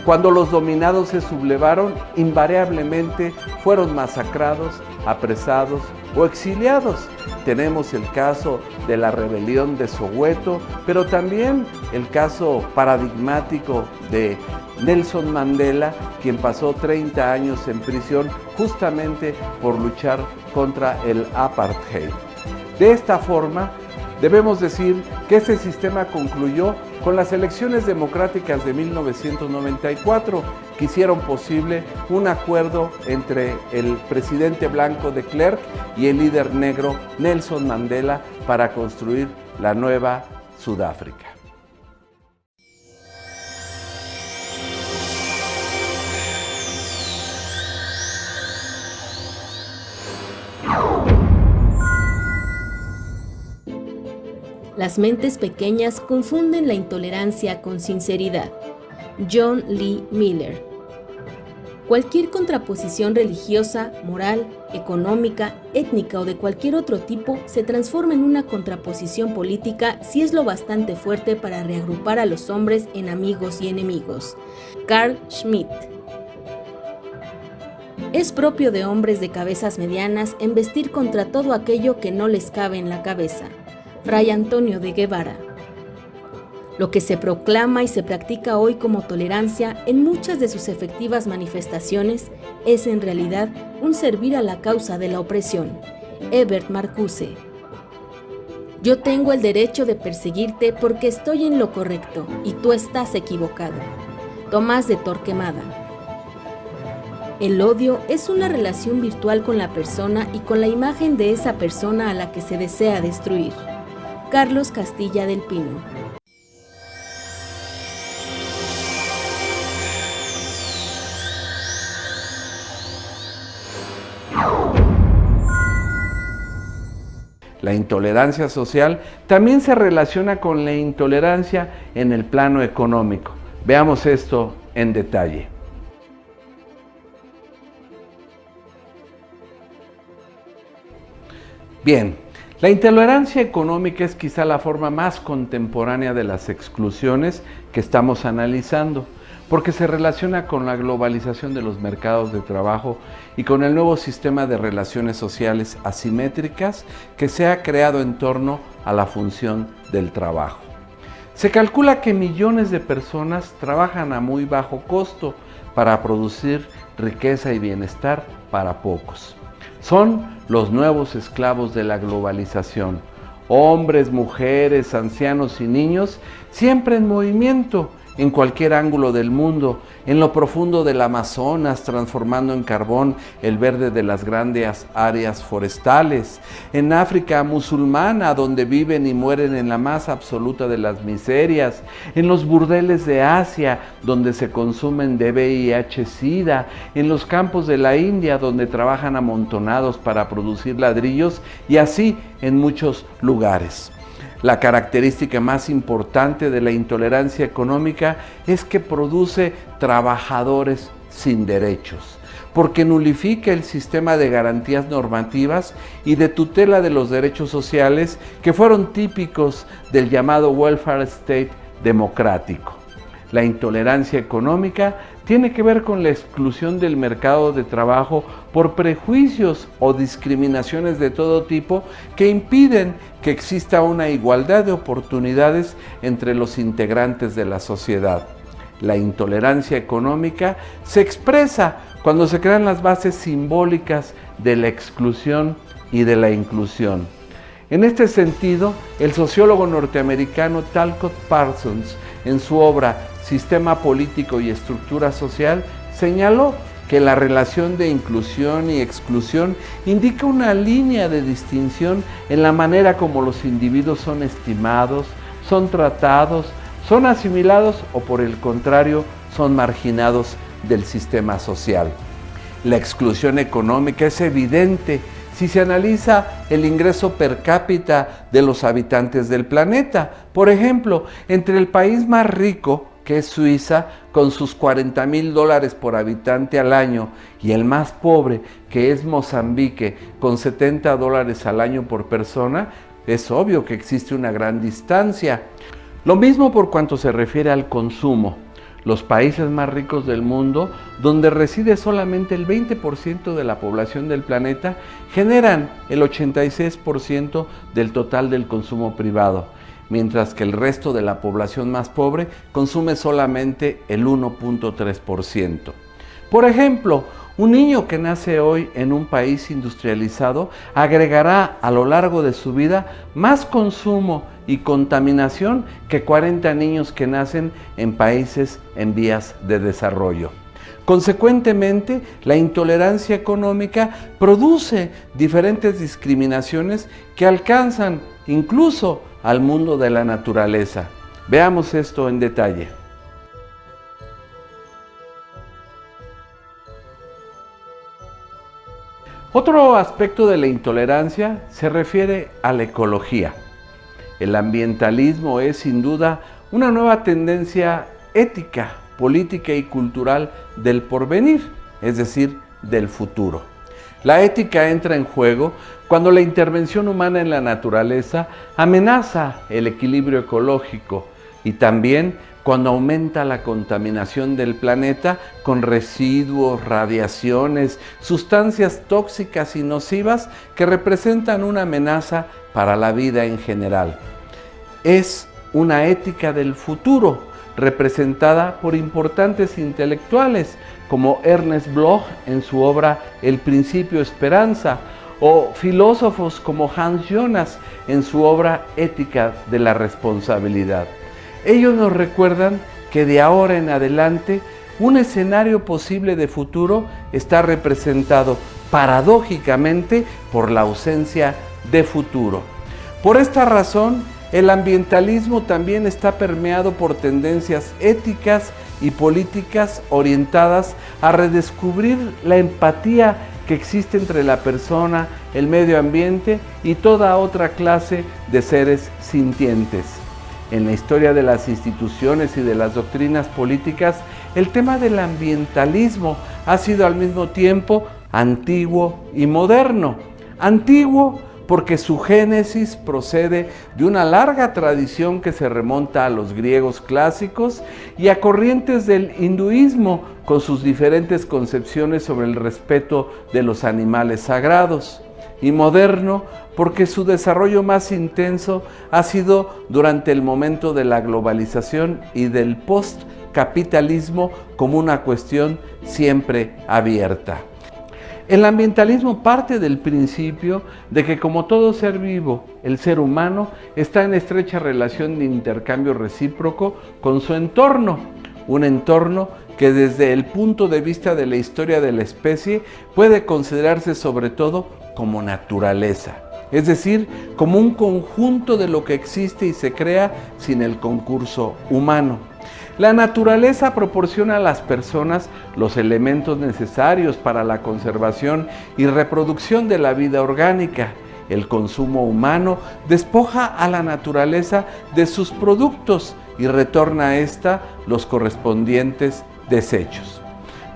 Cuando los dominados se sublevaron, invariablemente fueron masacrados, apresados o exiliados. Tenemos el caso de la rebelión de Soweto, pero también el caso paradigmático de Nelson Mandela, quien pasó 30 años en prisión justamente por luchar contra el apartheid. De esta forma, debemos decir que este sistema concluyó con las elecciones democráticas de 1994, que hicieron posible un acuerdo entre el presidente blanco de Klerk y el líder negro Nelson Mandela para construir la nueva Sudáfrica. Las mentes pequeñas confunden la intolerancia con sinceridad. John Lee Miller. Cualquier contraposición religiosa, moral, económica, étnica o de cualquier otro tipo se transforma en una contraposición política si es lo bastante fuerte para reagrupar a los hombres en amigos y enemigos. Carl Schmitt. Es propio de hombres de cabezas medianas embestir contra todo aquello que no les cabe en la cabeza. Fray Antonio de Guevara. Lo que se proclama y se practica hoy como tolerancia en muchas de sus efectivas manifestaciones es en realidad un servir a la causa de la opresión. Herbert Marcuse. Yo tengo el derecho de perseguirte porque estoy en lo correcto y tú estás equivocado. Tomás de Torquemada. El odio es una relación virtual con la persona y con la imagen de esa persona a la que se desea destruir. Carlos Castilla del Pino. La intolerancia social también se relaciona con la intolerancia en el plano económico. Veamos esto en detalle. Bien, la intolerancia económica es quizá la forma más contemporánea de las exclusiones que estamos analizando, porque se relaciona con la globalización de los mercados de trabajo y con el nuevo sistema de relaciones sociales asimétricas que se ha creado en torno a la función del trabajo. Se calcula que millones de personas trabajan a muy bajo costo para producir riqueza y bienestar para pocos. Son los nuevos esclavos de la globalización, hombres, mujeres, ancianos y niños, siempre en movimiento, en cualquier ángulo del mundo, en lo profundo del Amazonas, transformando en carbón el verde de las grandes áreas forestales, en África musulmana, donde viven y mueren en la más absoluta de las miserias, en los burdeles de Asia, donde se consumen de VIH-Sida, en los campos de la India, donde trabajan amontonados para producir ladrillos, y así en muchos lugares. La característica más importante de la intolerancia económica es que produce trabajadores sin derechos, porque nulifica el sistema de garantías normativas y de tutela de los derechos sociales que fueron típicos del llamado welfare state democrático. La intolerancia económica tiene que ver con la exclusión del mercado de trabajo por prejuicios o discriminaciones de todo tipo que impiden que exista una igualdad de oportunidades entre los integrantes de la sociedad. La intolerancia económica se expresa cuando se crean las bases simbólicas de la exclusión y de la inclusión. En este sentido, el sociólogo norteamericano Talcott Parsons, en su obra Sistema Político y Estructura Social, señaló que la relación de inclusión y exclusión indica una línea de distinción en la manera como los individuos son estimados, son tratados, son asimilados o por el contrario son marginados del sistema social. La exclusión económica es evidente si se analiza el ingreso per cápita de los habitantes del planeta. Por ejemplo, entre el país más rico, que es Suiza, con sus $40,000 por habitante al año, y el más pobre, que es Mozambique, con $70 al año por persona, es obvio que existe una gran distancia. Lo mismo por cuanto se refiere al consumo. Los países más ricos del mundo, donde reside solamente el 20% de la población del planeta, generan el 86% del total del consumo privado, mientras que el resto de la población más pobre consume solamente el 1.3%. Por ejemplo, un niño que nace hoy en un país industrializado agregará a lo largo de su vida más consumo y contaminación que 40 niños que nacen en países en vías de desarrollo. Consecuentemente, la intolerancia económica produce diferentes discriminaciones que alcanzan incluso al mundo de la naturaleza. Veamos esto en detalle. Otro aspecto de la intolerancia se refiere a la ecología. El ambientalismo es sin duda una nueva tendencia ética, política y cultural del porvenir, es decir, del futuro. La ética entra en juego cuando la intervención humana en la naturaleza amenaza el equilibrio ecológico y también cuando aumenta la contaminación del planeta con residuos, radiaciones, sustancias tóxicas y nocivas que representan una amenaza para la vida en general. Es una ética del futuro, representada por importantes intelectuales como Ernest Bloch en su obra El Principio Esperanza, o filósofos como Hans Jonas en su obra Ética de la Responsabilidad. Ellos nos recuerdan que de ahora en adelante un escenario posible de futuro está representado paradójicamente por la ausencia de futuro. Por esta razón, el ambientalismo también está permeado por tendencias éticas y políticas orientadas a redescubrir la empatía que existe entre la persona, el medio ambiente y toda otra clase de seres sintientes. En la historia de las instituciones y de las doctrinas políticas, el tema del ambientalismo ha sido al mismo tiempo antiguo y moderno. Antiguo porque su génesis procede de una larga tradición que se remonta a los griegos clásicos y a corrientes del hinduismo con sus diferentes concepciones sobre el respeto de los animales sagrados. Y moderno porque su desarrollo más intenso ha sido durante el momento de la globalización y del postcapitalismo como una cuestión siempre abierta. El ambientalismo parte del principio de que, como todo ser vivo, el ser humano está en estrecha relación de intercambio recíproco con su entorno, un entorno que desde el punto de vista de la historia de la especie puede considerarse sobre todo como naturaleza, es decir, como un conjunto de lo que existe y se crea sin el concurso humano. La naturaleza proporciona a las personas los elementos necesarios para la conservación y reproducción de la vida orgánica. El consumo humano despoja a la naturaleza de sus productos y retorna a ésta los correspondientes desechos.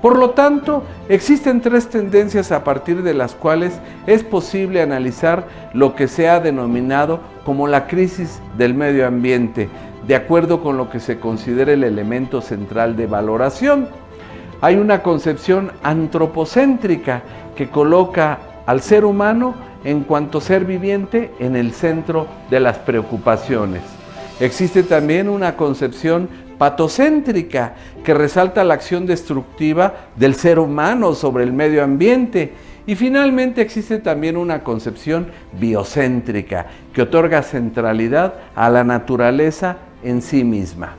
Por lo tanto, existen tres tendencias a partir de las cuales es posible analizar lo que se ha denominado como la crisis del medio ambiente, de acuerdo con lo que se considera el elemento central de valoración. Hay una concepción antropocéntrica que coloca al ser humano en cuanto ser viviente en el centro de las preocupaciones. Existe también una concepción patocéntrica que resalta la acción destructiva del ser humano sobre el medio ambiente. Y finalmente existe también una concepción biocéntrica que otorga centralidad a la naturaleza en sí misma.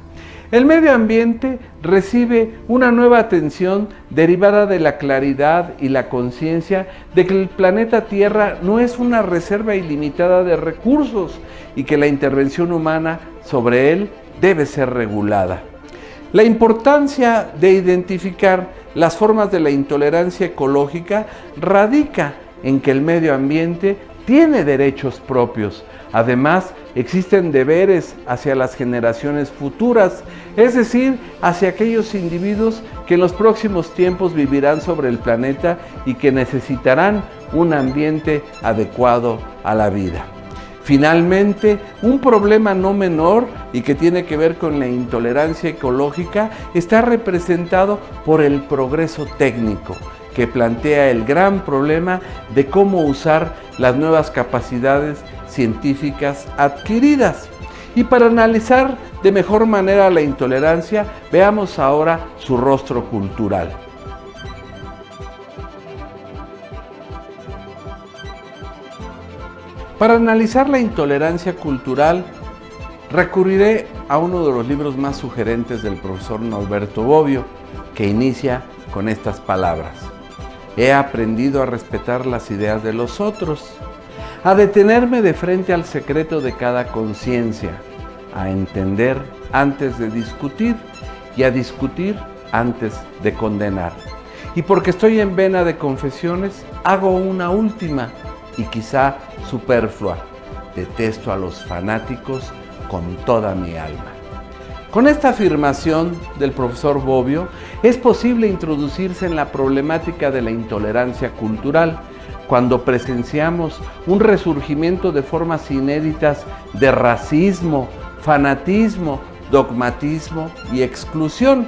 El medio ambiente recibe una nueva atención derivada de la claridad y la conciencia de que el planeta Tierra no es una reserva ilimitada de recursos y que la intervención humana sobre él debe ser regulada. La importancia de identificar las formas de la intolerancia ecológica radica en que el medio ambiente tiene derechos propios. Además, existen deberes hacia las generaciones futuras, es decir, hacia aquellos individuos que en los próximos tiempos vivirán sobre el planeta y que necesitarán un ambiente adecuado a la vida. Finalmente, un problema no menor y que tiene que ver con la intolerancia ecológica está representado por el progreso técnico, que plantea el gran problema de cómo usar las nuevas capacidades científicas adquiridas. Y para analizar de mejor manera la intolerancia, veamos ahora su rostro cultural. Para analizar la intolerancia cultural, recurriré a uno de los libros más sugerentes del profesor Norberto Bobbio, que inicia con estas palabras: he aprendido a respetar las ideas de los otros, a detenerme de frente al secreto de cada conciencia, a entender antes de discutir y a discutir antes de condenar. Y porque estoy en vena de confesiones, hago una última y quizá superflua: detesto a los fanáticos con toda mi alma. Con esta afirmación del profesor Bobbio es posible introducirse en la problemática de la intolerancia cultural, cuando presenciamos un resurgimiento de formas inéditas de racismo, fanatismo, dogmatismo y exclusión.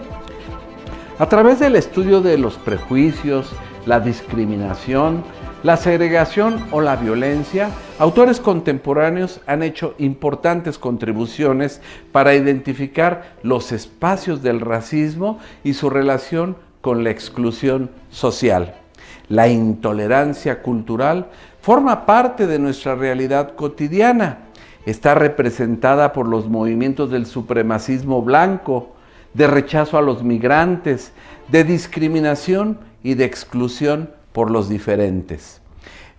A través del estudio de los prejuicios, la discriminación, la segregación o la violencia, autores contemporáneos han hecho importantes contribuciones para identificar los espacios del racismo y su relación con la exclusión social. La intolerancia cultural forma parte de nuestra realidad cotidiana. Está representada por los movimientos del supremacismo blanco, de rechazo a los migrantes, de discriminación y de exclusión por los diferentes.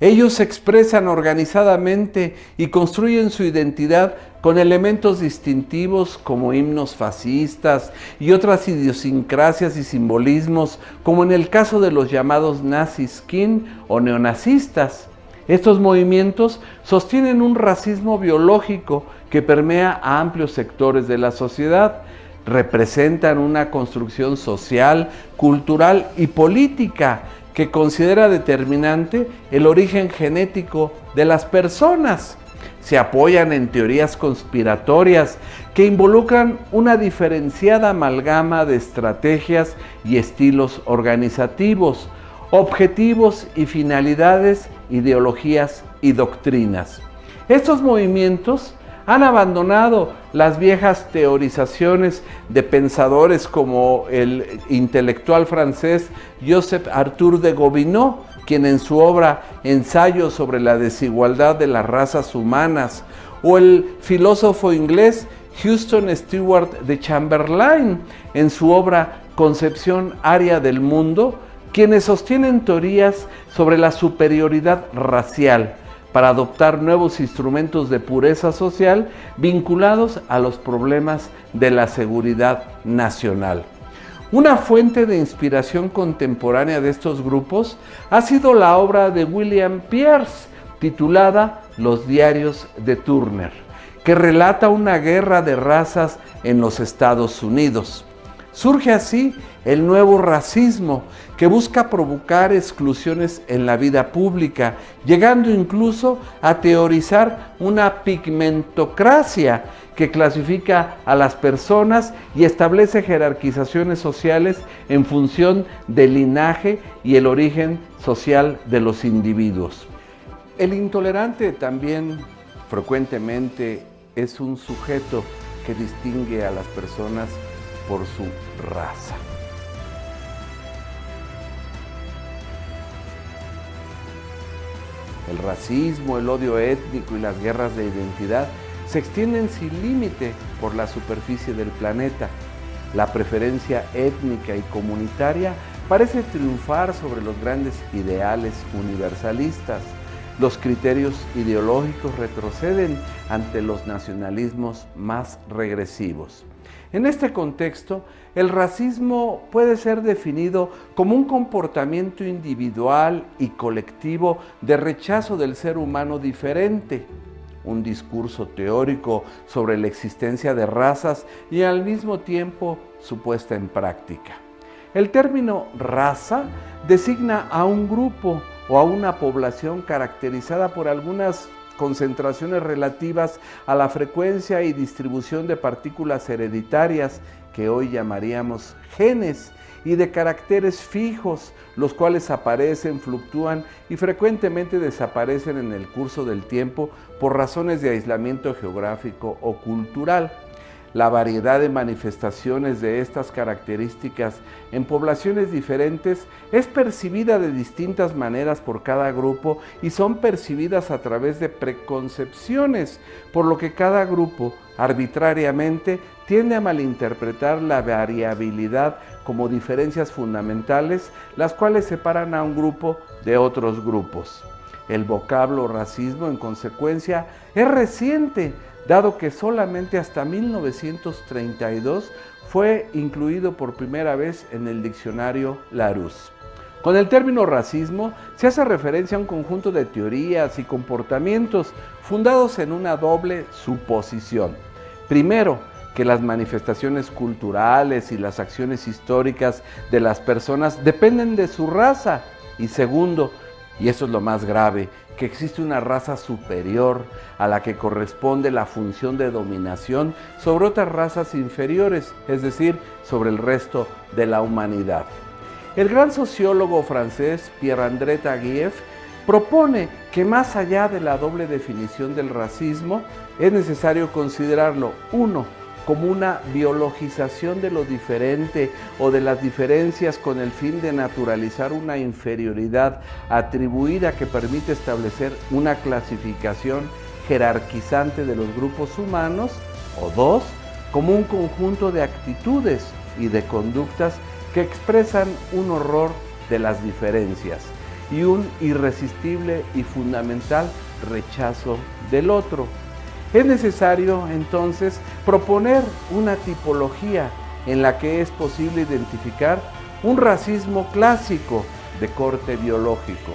Ellos se expresan organizadamente y construyen su identidad con elementos distintivos como himnos fascistas y otras idiosincrasias y simbolismos, como en el caso de los llamados naziskin o neonazistas. Estos movimientos sostienen un racismo biológico que permea a amplios sectores de la sociedad. Representan una construcción social, cultural y política que considera determinante el origen genético de las personas. Se apoyan en teorías conspiratorias que involucran una diferenciada amalgama de estrategias y estilos organizativos, objetivos y finalidades, ideologías y doctrinas. Estos movimientos han abandonado las viejas teorizaciones de pensadores como el intelectual francés Joseph Arthur de Gobineau, quien en su obra Ensayo sobre la desigualdad de las razas humanas, o el filósofo inglés Houston Stewart de Chamberlain, en su obra Concepción Aria del Mundo, quienes sostienen teorías sobre la superioridad racial, para adoptar nuevos instrumentos de pureza social vinculados a los problemas de la seguridad nacional. Una fuente de inspiración contemporánea de estos grupos ha sido la obra de William Pierce, titulada Los diarios de Turner, que relata una guerra de razas en los Estados Unidos. Surge así el nuevo racismo, que busca provocar exclusiones en la vida pública, llegando incluso a teorizar una pigmentocracia que clasifica a las personas y establece jerarquizaciones sociales en función del linaje y el origen social de los individuos. El intolerante también frecuentemente es un sujeto que distingue a las personas por su raza. El racismo, el odio étnico y las guerras de identidad se extienden sin límite por la superficie del planeta. la preferencia étnica y comunitaria parece triunfar sobre los grandes ideales universalistas. Los criterios ideológicos retroceden ante los nacionalismos más regresivos. En este contexto, el racismo puede ser definido como un comportamiento individual y colectivo de rechazo del ser humano diferente, un discurso teórico sobre la existencia de razas y al mismo tiempo su puesta en práctica. El término raza designa a un grupo o a una población caracterizada por algunas concentraciones relativas a la frecuencia y distribución de partículas hereditarias que hoy llamaríamos genes y de caracteres fijos, los cuales aparecen, fluctúan y frecuentemente desaparecen en el curso del tiempo por razones de aislamiento geográfico o cultural. La variedad de manifestaciones de estas características en poblaciones diferentes es percibida de distintas maneras por cada grupo y son percibidas a través de preconcepciones, por lo que cada grupo arbitrariamente tiende a malinterpretar la variabilidad como diferencias fundamentales, las cuales separan a un grupo de otros grupos. El vocablo racismo, en consecuencia, es reciente, dado que solamente hasta 1932 fue incluido por primera vez en el diccionario Larousse. Con el término racismo se hace referencia a un conjunto de teorías y comportamientos fundados en una doble suposición. Primero, que las manifestaciones culturales y las acciones históricas de las personas dependen de su raza. Y segundo, y eso es lo más grave, que existe una raza superior a la que corresponde la función de dominación sobre otras razas inferiores, es decir, sobre el resto de la humanidad. El gran sociólogo francés Pierre-André Taguieff propone que más allá de la doble definición del racismo, es necesario considerarlo, uno, como una biologización de lo diferente o de las diferencias con el fin de naturalizar una inferioridad atribuida que permite establecer una clasificación jerarquizante de los grupos humanos, o dos, como un conjunto de actitudes y de conductas que expresan un horror de las diferencias y un irresistible y fundamental rechazo del otro. Es necesario, entonces, proponer una tipología en la que es posible identificar un racismo clásico de corte biológico,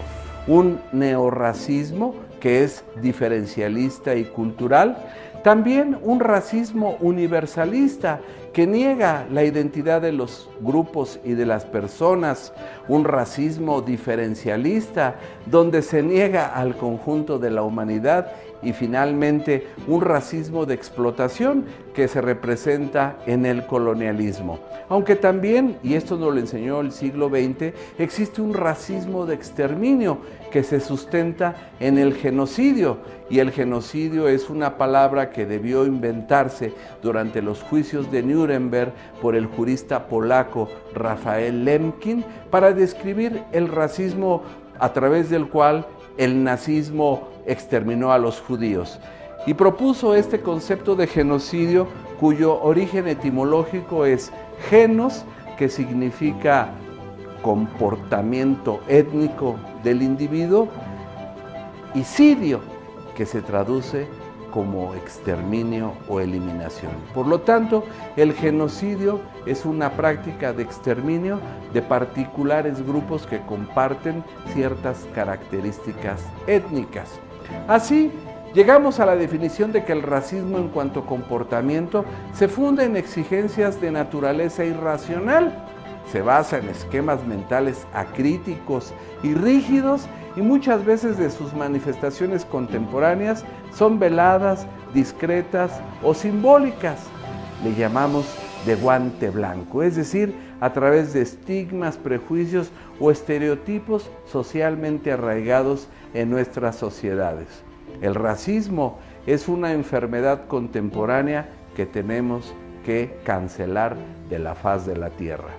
un neorracismo que es diferencialista y cultural, también un racismo universalista que niega la identidad de los grupos y de las personas, un racismo diferencialista donde se niega al conjunto de la humanidad y finalmente un racismo de explotación que se representa en el colonialismo. Aunque también, y esto nos lo enseñó el siglo XX, existe un racismo de exterminio que se sustenta en el genocidio, y el genocidio es una palabra que debió inventarse durante los juicios de Nuremberg por el jurista polaco Rafael Lemkin para describir el racismo a través del cual el nazismo exterminó a los judíos. Y propuso este concepto de genocidio cuyo origen etimológico es genos, que significa comportamiento étnico del individuo, y sidio, que se traduce como exterminio o eliminación. Por lo tanto, el genocidio es una práctica de exterminio de particulares grupos que comparten ciertas características étnicas. Así, llegamos a la definición de que el racismo en cuanto a comportamiento se funda en exigencias de naturaleza irracional, se basa en esquemas mentales acríticos y rígidos, y muchas veces de sus manifestaciones contemporáneas son veladas, discretas o simbólicas. Le llamamos de guante blanco, es decir, a través de estigmas, prejuicios o estereotipos socialmente arraigados en nuestras sociedades. El racismo es una enfermedad contemporánea que tenemos que cancelar de la faz de la tierra.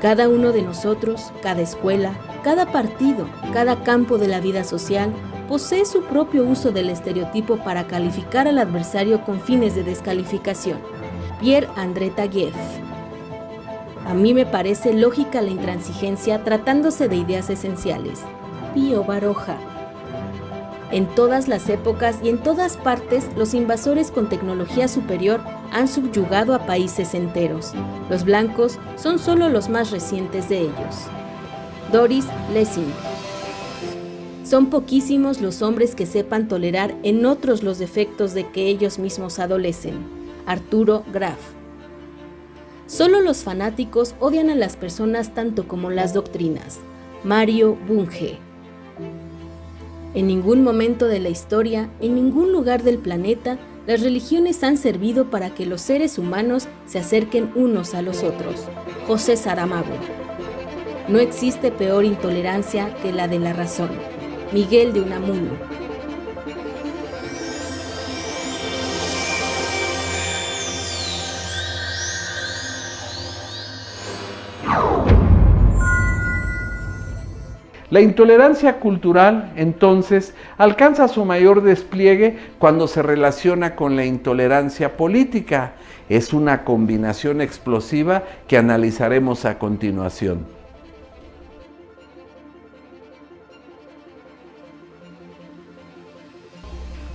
Cada uno de nosotros, cada escuela, cada partido, cada campo de la vida social posee su propio uso del estereotipo para calificar al adversario con fines de descalificación. Pierre-André Taguieff. A mí me parece lógica la intransigencia tratándose de ideas esenciales. Pío Baroja. En todas las épocas y en todas partes, los invasores con tecnología superior han subyugado a países enteros. Los blancos son solo los más recientes de ellos. Doris Lessing. Son poquísimos los hombres que sepan tolerar en otros los defectos de que ellos mismos adolecen. Arturo Graf. Solo los fanáticos odian a las personas tanto como las doctrinas. Mario Bunge. En ningún momento de la historia, en ningún lugar del planeta, las religiones han servido para que los seres humanos se acerquen unos a los otros. José Saramago. No existe peor intolerancia que la de la razón. Miguel de Unamuno. La intolerancia cultural, entonces, alcanza su mayor despliegue cuando se relaciona con la intolerancia política. Es una combinación explosiva que analizaremos a continuación.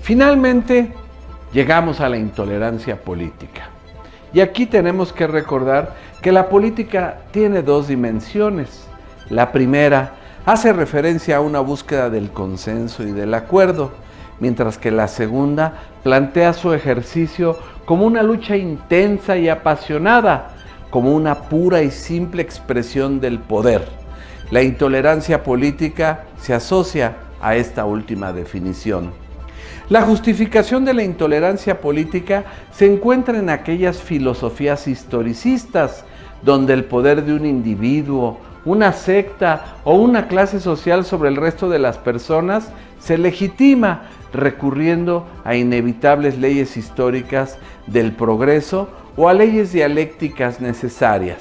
Finalmente, llegamos a la intolerancia política. Y aquí tenemos que recordar que la política tiene dos dimensiones. La primera hace referencia a una búsqueda del consenso y del acuerdo, mientras que la segunda plantea su ejercicio como una lucha intensa y apasionada, como una pura y simple expresión del poder. La intolerancia política se asocia a esta última definición. La justificación de la intolerancia política se encuentra en aquellas filosofías historicistas, donde el poder de un individuo, una secta o una clase social sobre el resto de las personas se legitima recurriendo a inevitables leyes históricas del progreso o a leyes dialécticas necesarias.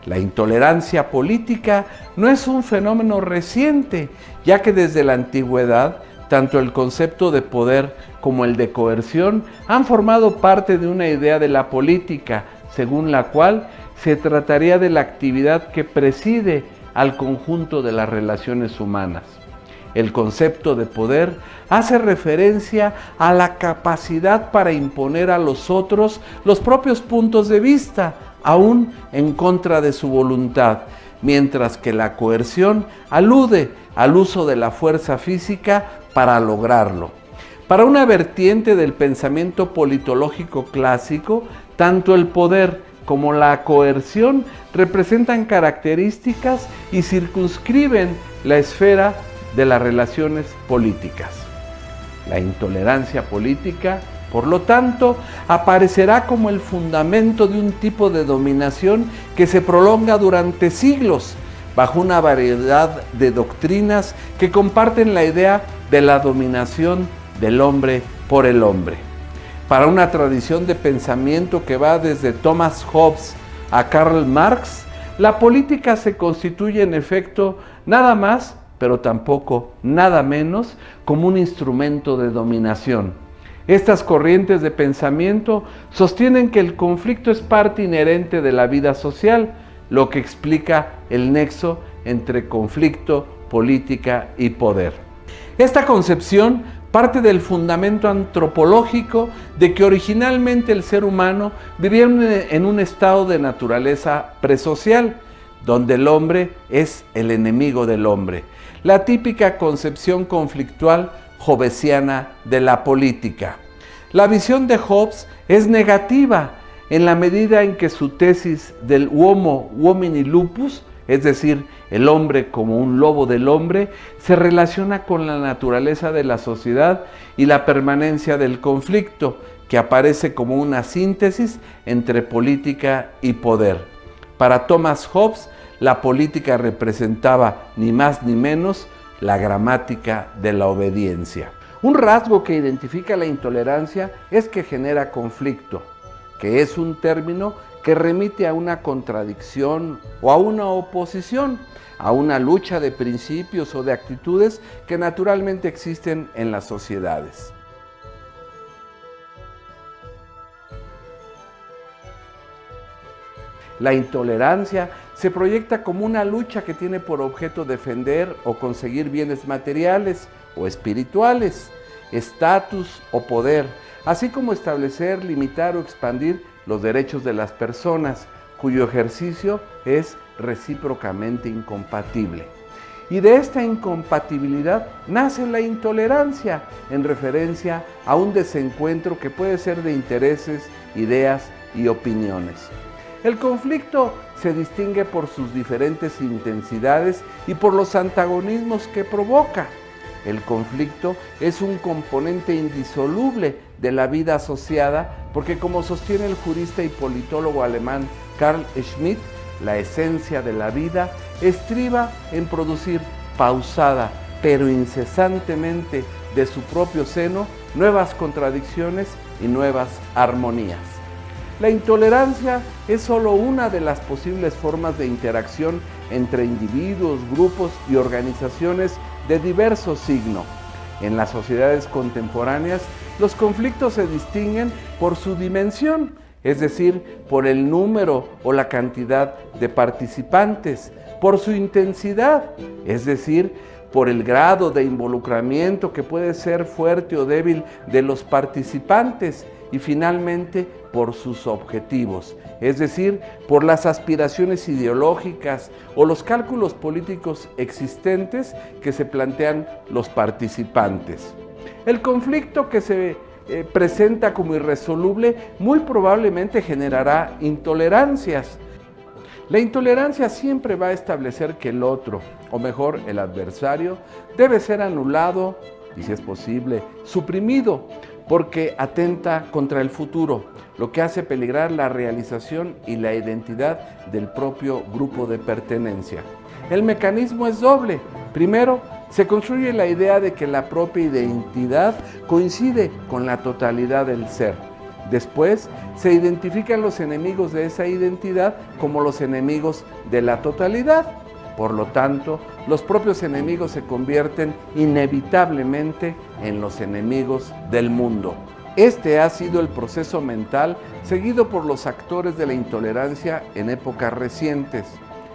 La intolerancia política no es un fenómeno reciente, ya que desde la antigüedad tanto el concepto de poder como el de coerción han formado parte de una idea de la política, según la cual se trataría de la actividad que preside al conjunto de las relaciones humanas. El concepto de poder hace referencia a la capacidad para imponer a los otros los propios puntos de vista, aún en contra de su voluntad, mientras que la coerción alude al uso de la fuerza física para lograrlo. Para una vertiente del pensamiento politológico clásico, tanto el poder como la coerción representan características y circunscriben la esfera de las relaciones políticas. La intolerancia política, por lo tanto, aparecerá como el fundamento de un tipo de dominación que se prolonga durante siglos, bajo una variedad de doctrinas que comparten la idea de la dominación del hombre por el hombre. Para una tradición de pensamiento que va desde Thomas Hobbes a Karl Marx, la política se constituye en efecto nada más, pero tampoco nada menos, como un instrumento de dominación. Estas corrientes de pensamiento sostienen que el conflicto es parte inherente de la vida social, lo que explica el nexo entre conflicto, política y poder. Esta concepción parte del fundamento antropológico de que originalmente el ser humano vivía en un estado de naturaleza presocial, donde el hombre es el enemigo del hombre, la típica concepción conflictual hobbesiana de la política. La visión de Hobbes es negativa en la medida en que su tesis del Homo homini lupus, es decir, el hombre como un lobo del hombre, se relaciona con la naturaleza de la sociedad y la permanencia del conflicto, que aparece como una síntesis entre política y poder. Para Thomas Hobbes, la política representaba ni más ni menos la gramática de la obediencia. Un rasgo que identifica la intolerancia es que genera conflicto, que es un término que remite a una contradicción o a una oposición, a una lucha de principios o de actitudes que naturalmente existen en las sociedades. La intolerancia se proyecta como una lucha que tiene por objeto defender o conseguir bienes materiales o espirituales, estatus o poder, así como establecer, limitar o expandir los derechos de las personas, cuyo ejercicio es recíprocamente incompatible. Y de esta incompatibilidad nace la intolerancia, en referencia a un desencuentro que puede ser de intereses, ideas y opiniones. El conflicto se distingue por sus diferentes intensidades y por los antagonismos que provoca. El conflicto es un componente indisoluble de la vida asociada porque, como sostiene el jurista y politólogo alemán Carl Schmitt, la esencia de la vida estriba en producir pausada pero incesantemente de su propio seno nuevas contradicciones y nuevas armonías. La intolerancia es solo una de las posibles formas de interacción entre individuos, grupos y organizaciones de diverso signo. En las sociedades contemporáneas, los conflictos se distinguen por su dimensión, es decir, por el número o la cantidad de participantes, por su intensidad, es decir, por el grado de involucramiento que puede ser fuerte o débil de los participantes, y finalmente por sus objetivos, es decir, por las aspiraciones ideológicas o los cálculos políticos existentes que se plantean los participantes. El conflicto que se presenta como irresoluble muy probablemente generará intolerancias. La intolerancia siempre va a establecer que el otro, o mejor, el adversario, debe ser anulado y, si es posible, suprimido, porque atenta contra el futuro, lo que hace peligrar la realización y la identidad del propio grupo de pertenencia. El mecanismo es doble. Primero, se construye la idea de que la propia identidad coincide con la totalidad del ser. Después, se identifican los enemigos de esa identidad como los enemigos de la totalidad. Por lo tanto, los propios enemigos se convierten inevitablemente en los enemigos del mundo. Este ha sido el proceso mental seguido por los actores de la intolerancia en épocas recientes.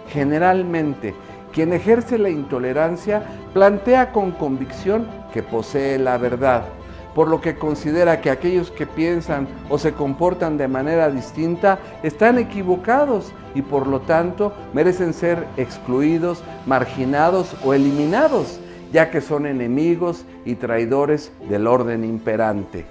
Generalmente, quien ejerce la intolerancia plantea con convicción que posee la verdad, por lo que considera que aquellos que piensan o se comportan de manera distinta están equivocados y por lo tanto merecen ser excluidos, marginados o eliminados, ya que son enemigos y traidores del orden imperante.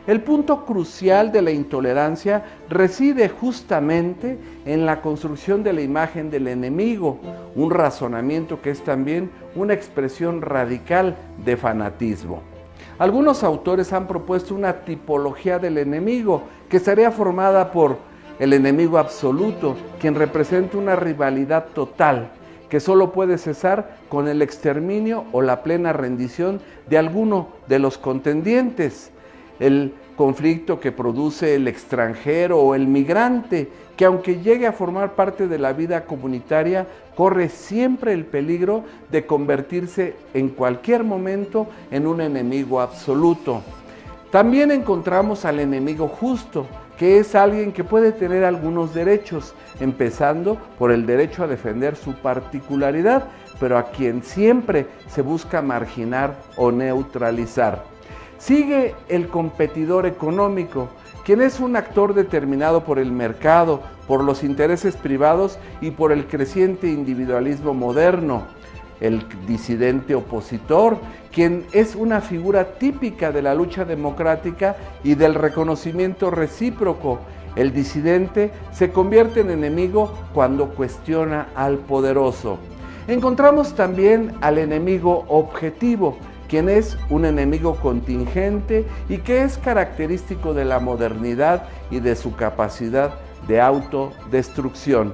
El punto crucial de la intolerancia reside justamente en la construcción de la imagen del enemigo, un razonamiento que es también una expresión radical de fanatismo. Algunos autores han propuesto una tipología del enemigo que estaría formada por el enemigo absoluto, quien representa una rivalidad total que solo puede cesar con el exterminio o la plena rendición de alguno de los contendientes. El conflicto que produce el extranjero o el migrante, que aunque llegue a formar parte de la vida comunitaria, corre siempre el peligro de convertirse en cualquier momento en un enemigo absoluto. También encontramos al enemigo justo, que es alguien que puede tener algunos derechos, empezando por el derecho a defender su particularidad, pero a quien siempre se busca marginar o neutralizar. Sigue el competidor económico, quien es un actor determinado por el mercado, por los intereses privados y por el creciente individualismo moderno. El disidente opositor, quien es una figura típica de la lucha democrática y del reconocimiento recíproco. El disidente se convierte en enemigo cuando cuestiona al poderoso. Encontramos también al enemigo objetivo, quien es un enemigo contingente y que es característico de la modernidad y de su capacidad de autodestrucción.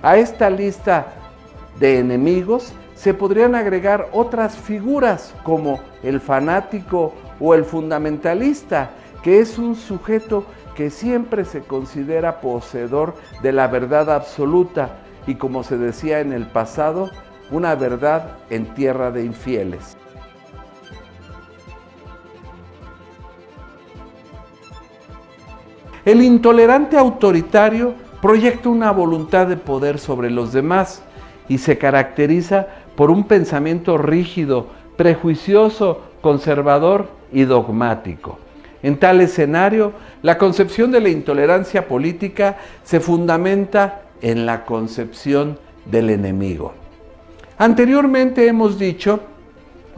A esta lista de enemigos se podrían agregar otras figuras como el fanático o el fundamentalista, que es un sujeto que siempre se considera poseedor de la verdad absoluta y, como se decía en el pasado, una verdad en tierra de infieles. El intolerante autoritario proyecta una voluntad de poder sobre los demás y se caracteriza por un pensamiento rígido, prejuicioso, conservador y dogmático. En tal escenario, la concepción de la intolerancia política se fundamenta en la concepción del enemigo. Anteriormente hemos dicho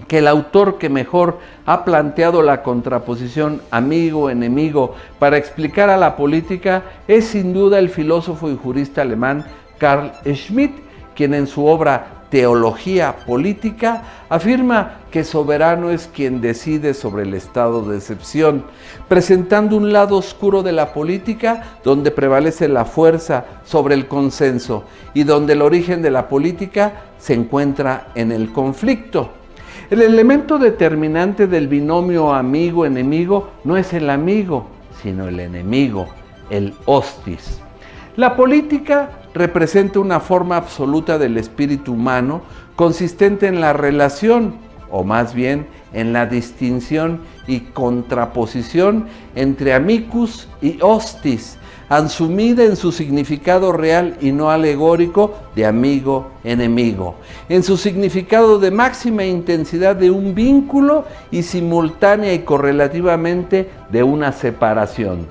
que el autor que mejor ha planteado la contraposición amigo-enemigo para explicar a la política es sin duda el filósofo y jurista alemán Carl Schmitt, quien en su obra Teología Política afirma que soberano es quien decide sobre el estado de excepción, presentando un lado oscuro de la política donde prevalece la fuerza sobre el consenso y donde el origen de la política se encuentra en el conflicto. El elemento determinante del binomio amigo-enemigo no es el amigo, sino el enemigo, el hostis. La política representa una forma absoluta del espíritu humano consistente en la relación, o más bien en la distinción y contraposición entre amicus y hostis, asumida en su significado real y no alegórico de amigo-enemigo, en su significado de máxima intensidad de un vínculo y simultánea y correlativamente de una separación.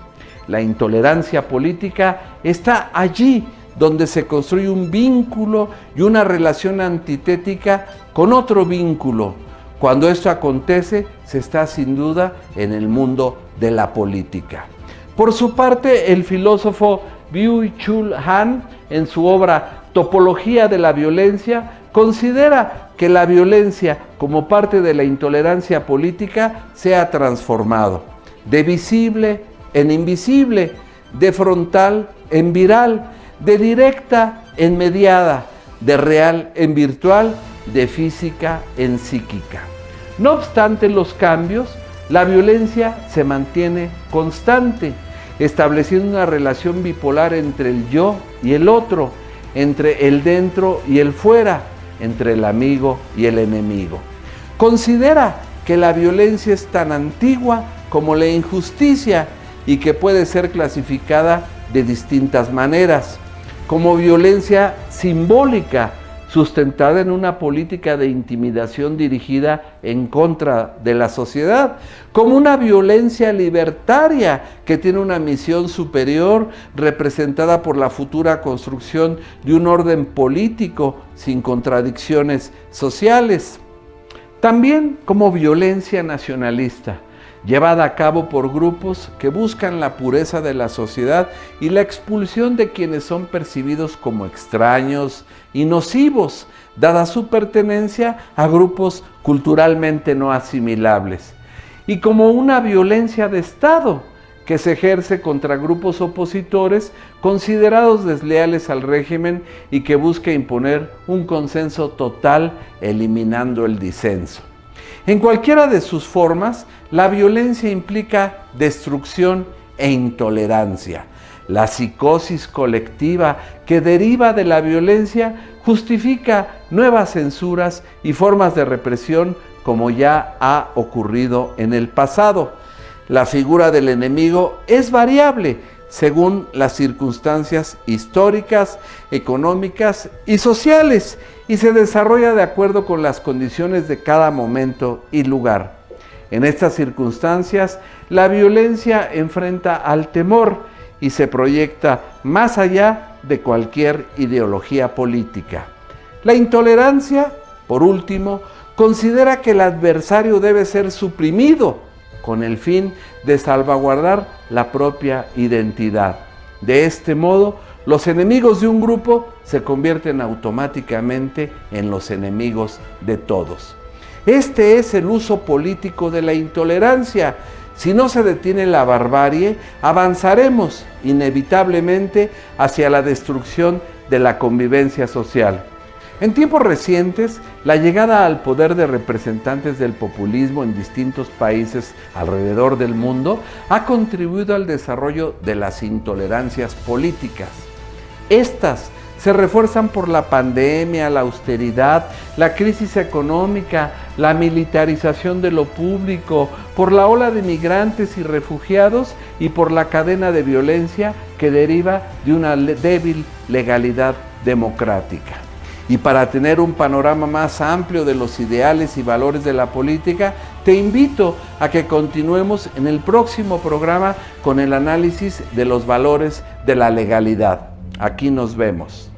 La intolerancia política está allí donde se construye un vínculo y una relación antitética con otro vínculo. Cuando esto acontece, se está sin duda en el mundo de la política. Por su parte, el filósofo Byung-Chul Han, en su obra Topología de la Violencia, considera que la violencia, como parte de la intolerancia política, se ha transformado de visible en invisible, de frontal en viral, de directa en mediada, de real en virtual, de física en psíquica. No obstante los cambios, la violencia se mantiene constante, estableciendo una relación bipolar entre el yo y el otro, entre el dentro y el fuera, entre el amigo y el enemigo. Considera que la violencia es tan antigua como la injusticia y que puede ser clasificada de distintas maneras, como violencia simbólica, sustentada en una política de intimidación dirigida en contra de la sociedad, como una violencia libertaria que tiene una misión superior representada por la futura construcción de un orden político sin contradicciones sociales. También como violencia nacionalista, llevada a cabo por grupos que buscan la pureza de la sociedad y la expulsión de quienes son percibidos como extraños y nocivos, dada su pertenencia a grupos culturalmente no asimilables, y como una violencia de Estado que se ejerce contra grupos opositores considerados desleales al régimen y que busca imponer un consenso total eliminando el disenso. En cualquiera de sus formas, la violencia implica destrucción e intolerancia. La psicosis colectiva que deriva de la violencia justifica nuevas censuras y formas de represión como ya ha ocurrido en el pasado. La figura del enemigo es variable según las circunstancias históricas, económicas y sociales y se desarrolla de acuerdo con las condiciones de cada momento y lugar. En estas circunstancias, la violencia enfrenta al temor y se proyecta más allá de cualquier ideología política. La intolerancia, por último, considera que el adversario debe ser suprimido con el fin de salvaguardar la propia identidad. De este modo, los enemigos de un grupo se convierten automáticamente en los enemigos de todos. Este es el uso político de la intolerancia. Si no se detiene la barbarie, avanzaremos inevitablemente hacia la destrucción de la convivencia social. En tiempos recientes, la llegada al poder de representantes del populismo en distintos países alrededor del mundo ha contribuido al desarrollo de las intolerancias políticas. Estas se refuerzan por la pandemia, la austeridad, la crisis económica, la militarización de lo público, por la ola de migrantes y refugiados y por la cadena de violencia que deriva de una débil legalidad democrática. Y para tener un panorama más amplio de los ideales y valores de la política, te invito a que continuemos en el próximo programa con el análisis de los valores de la legalidad. Aquí nos vemos.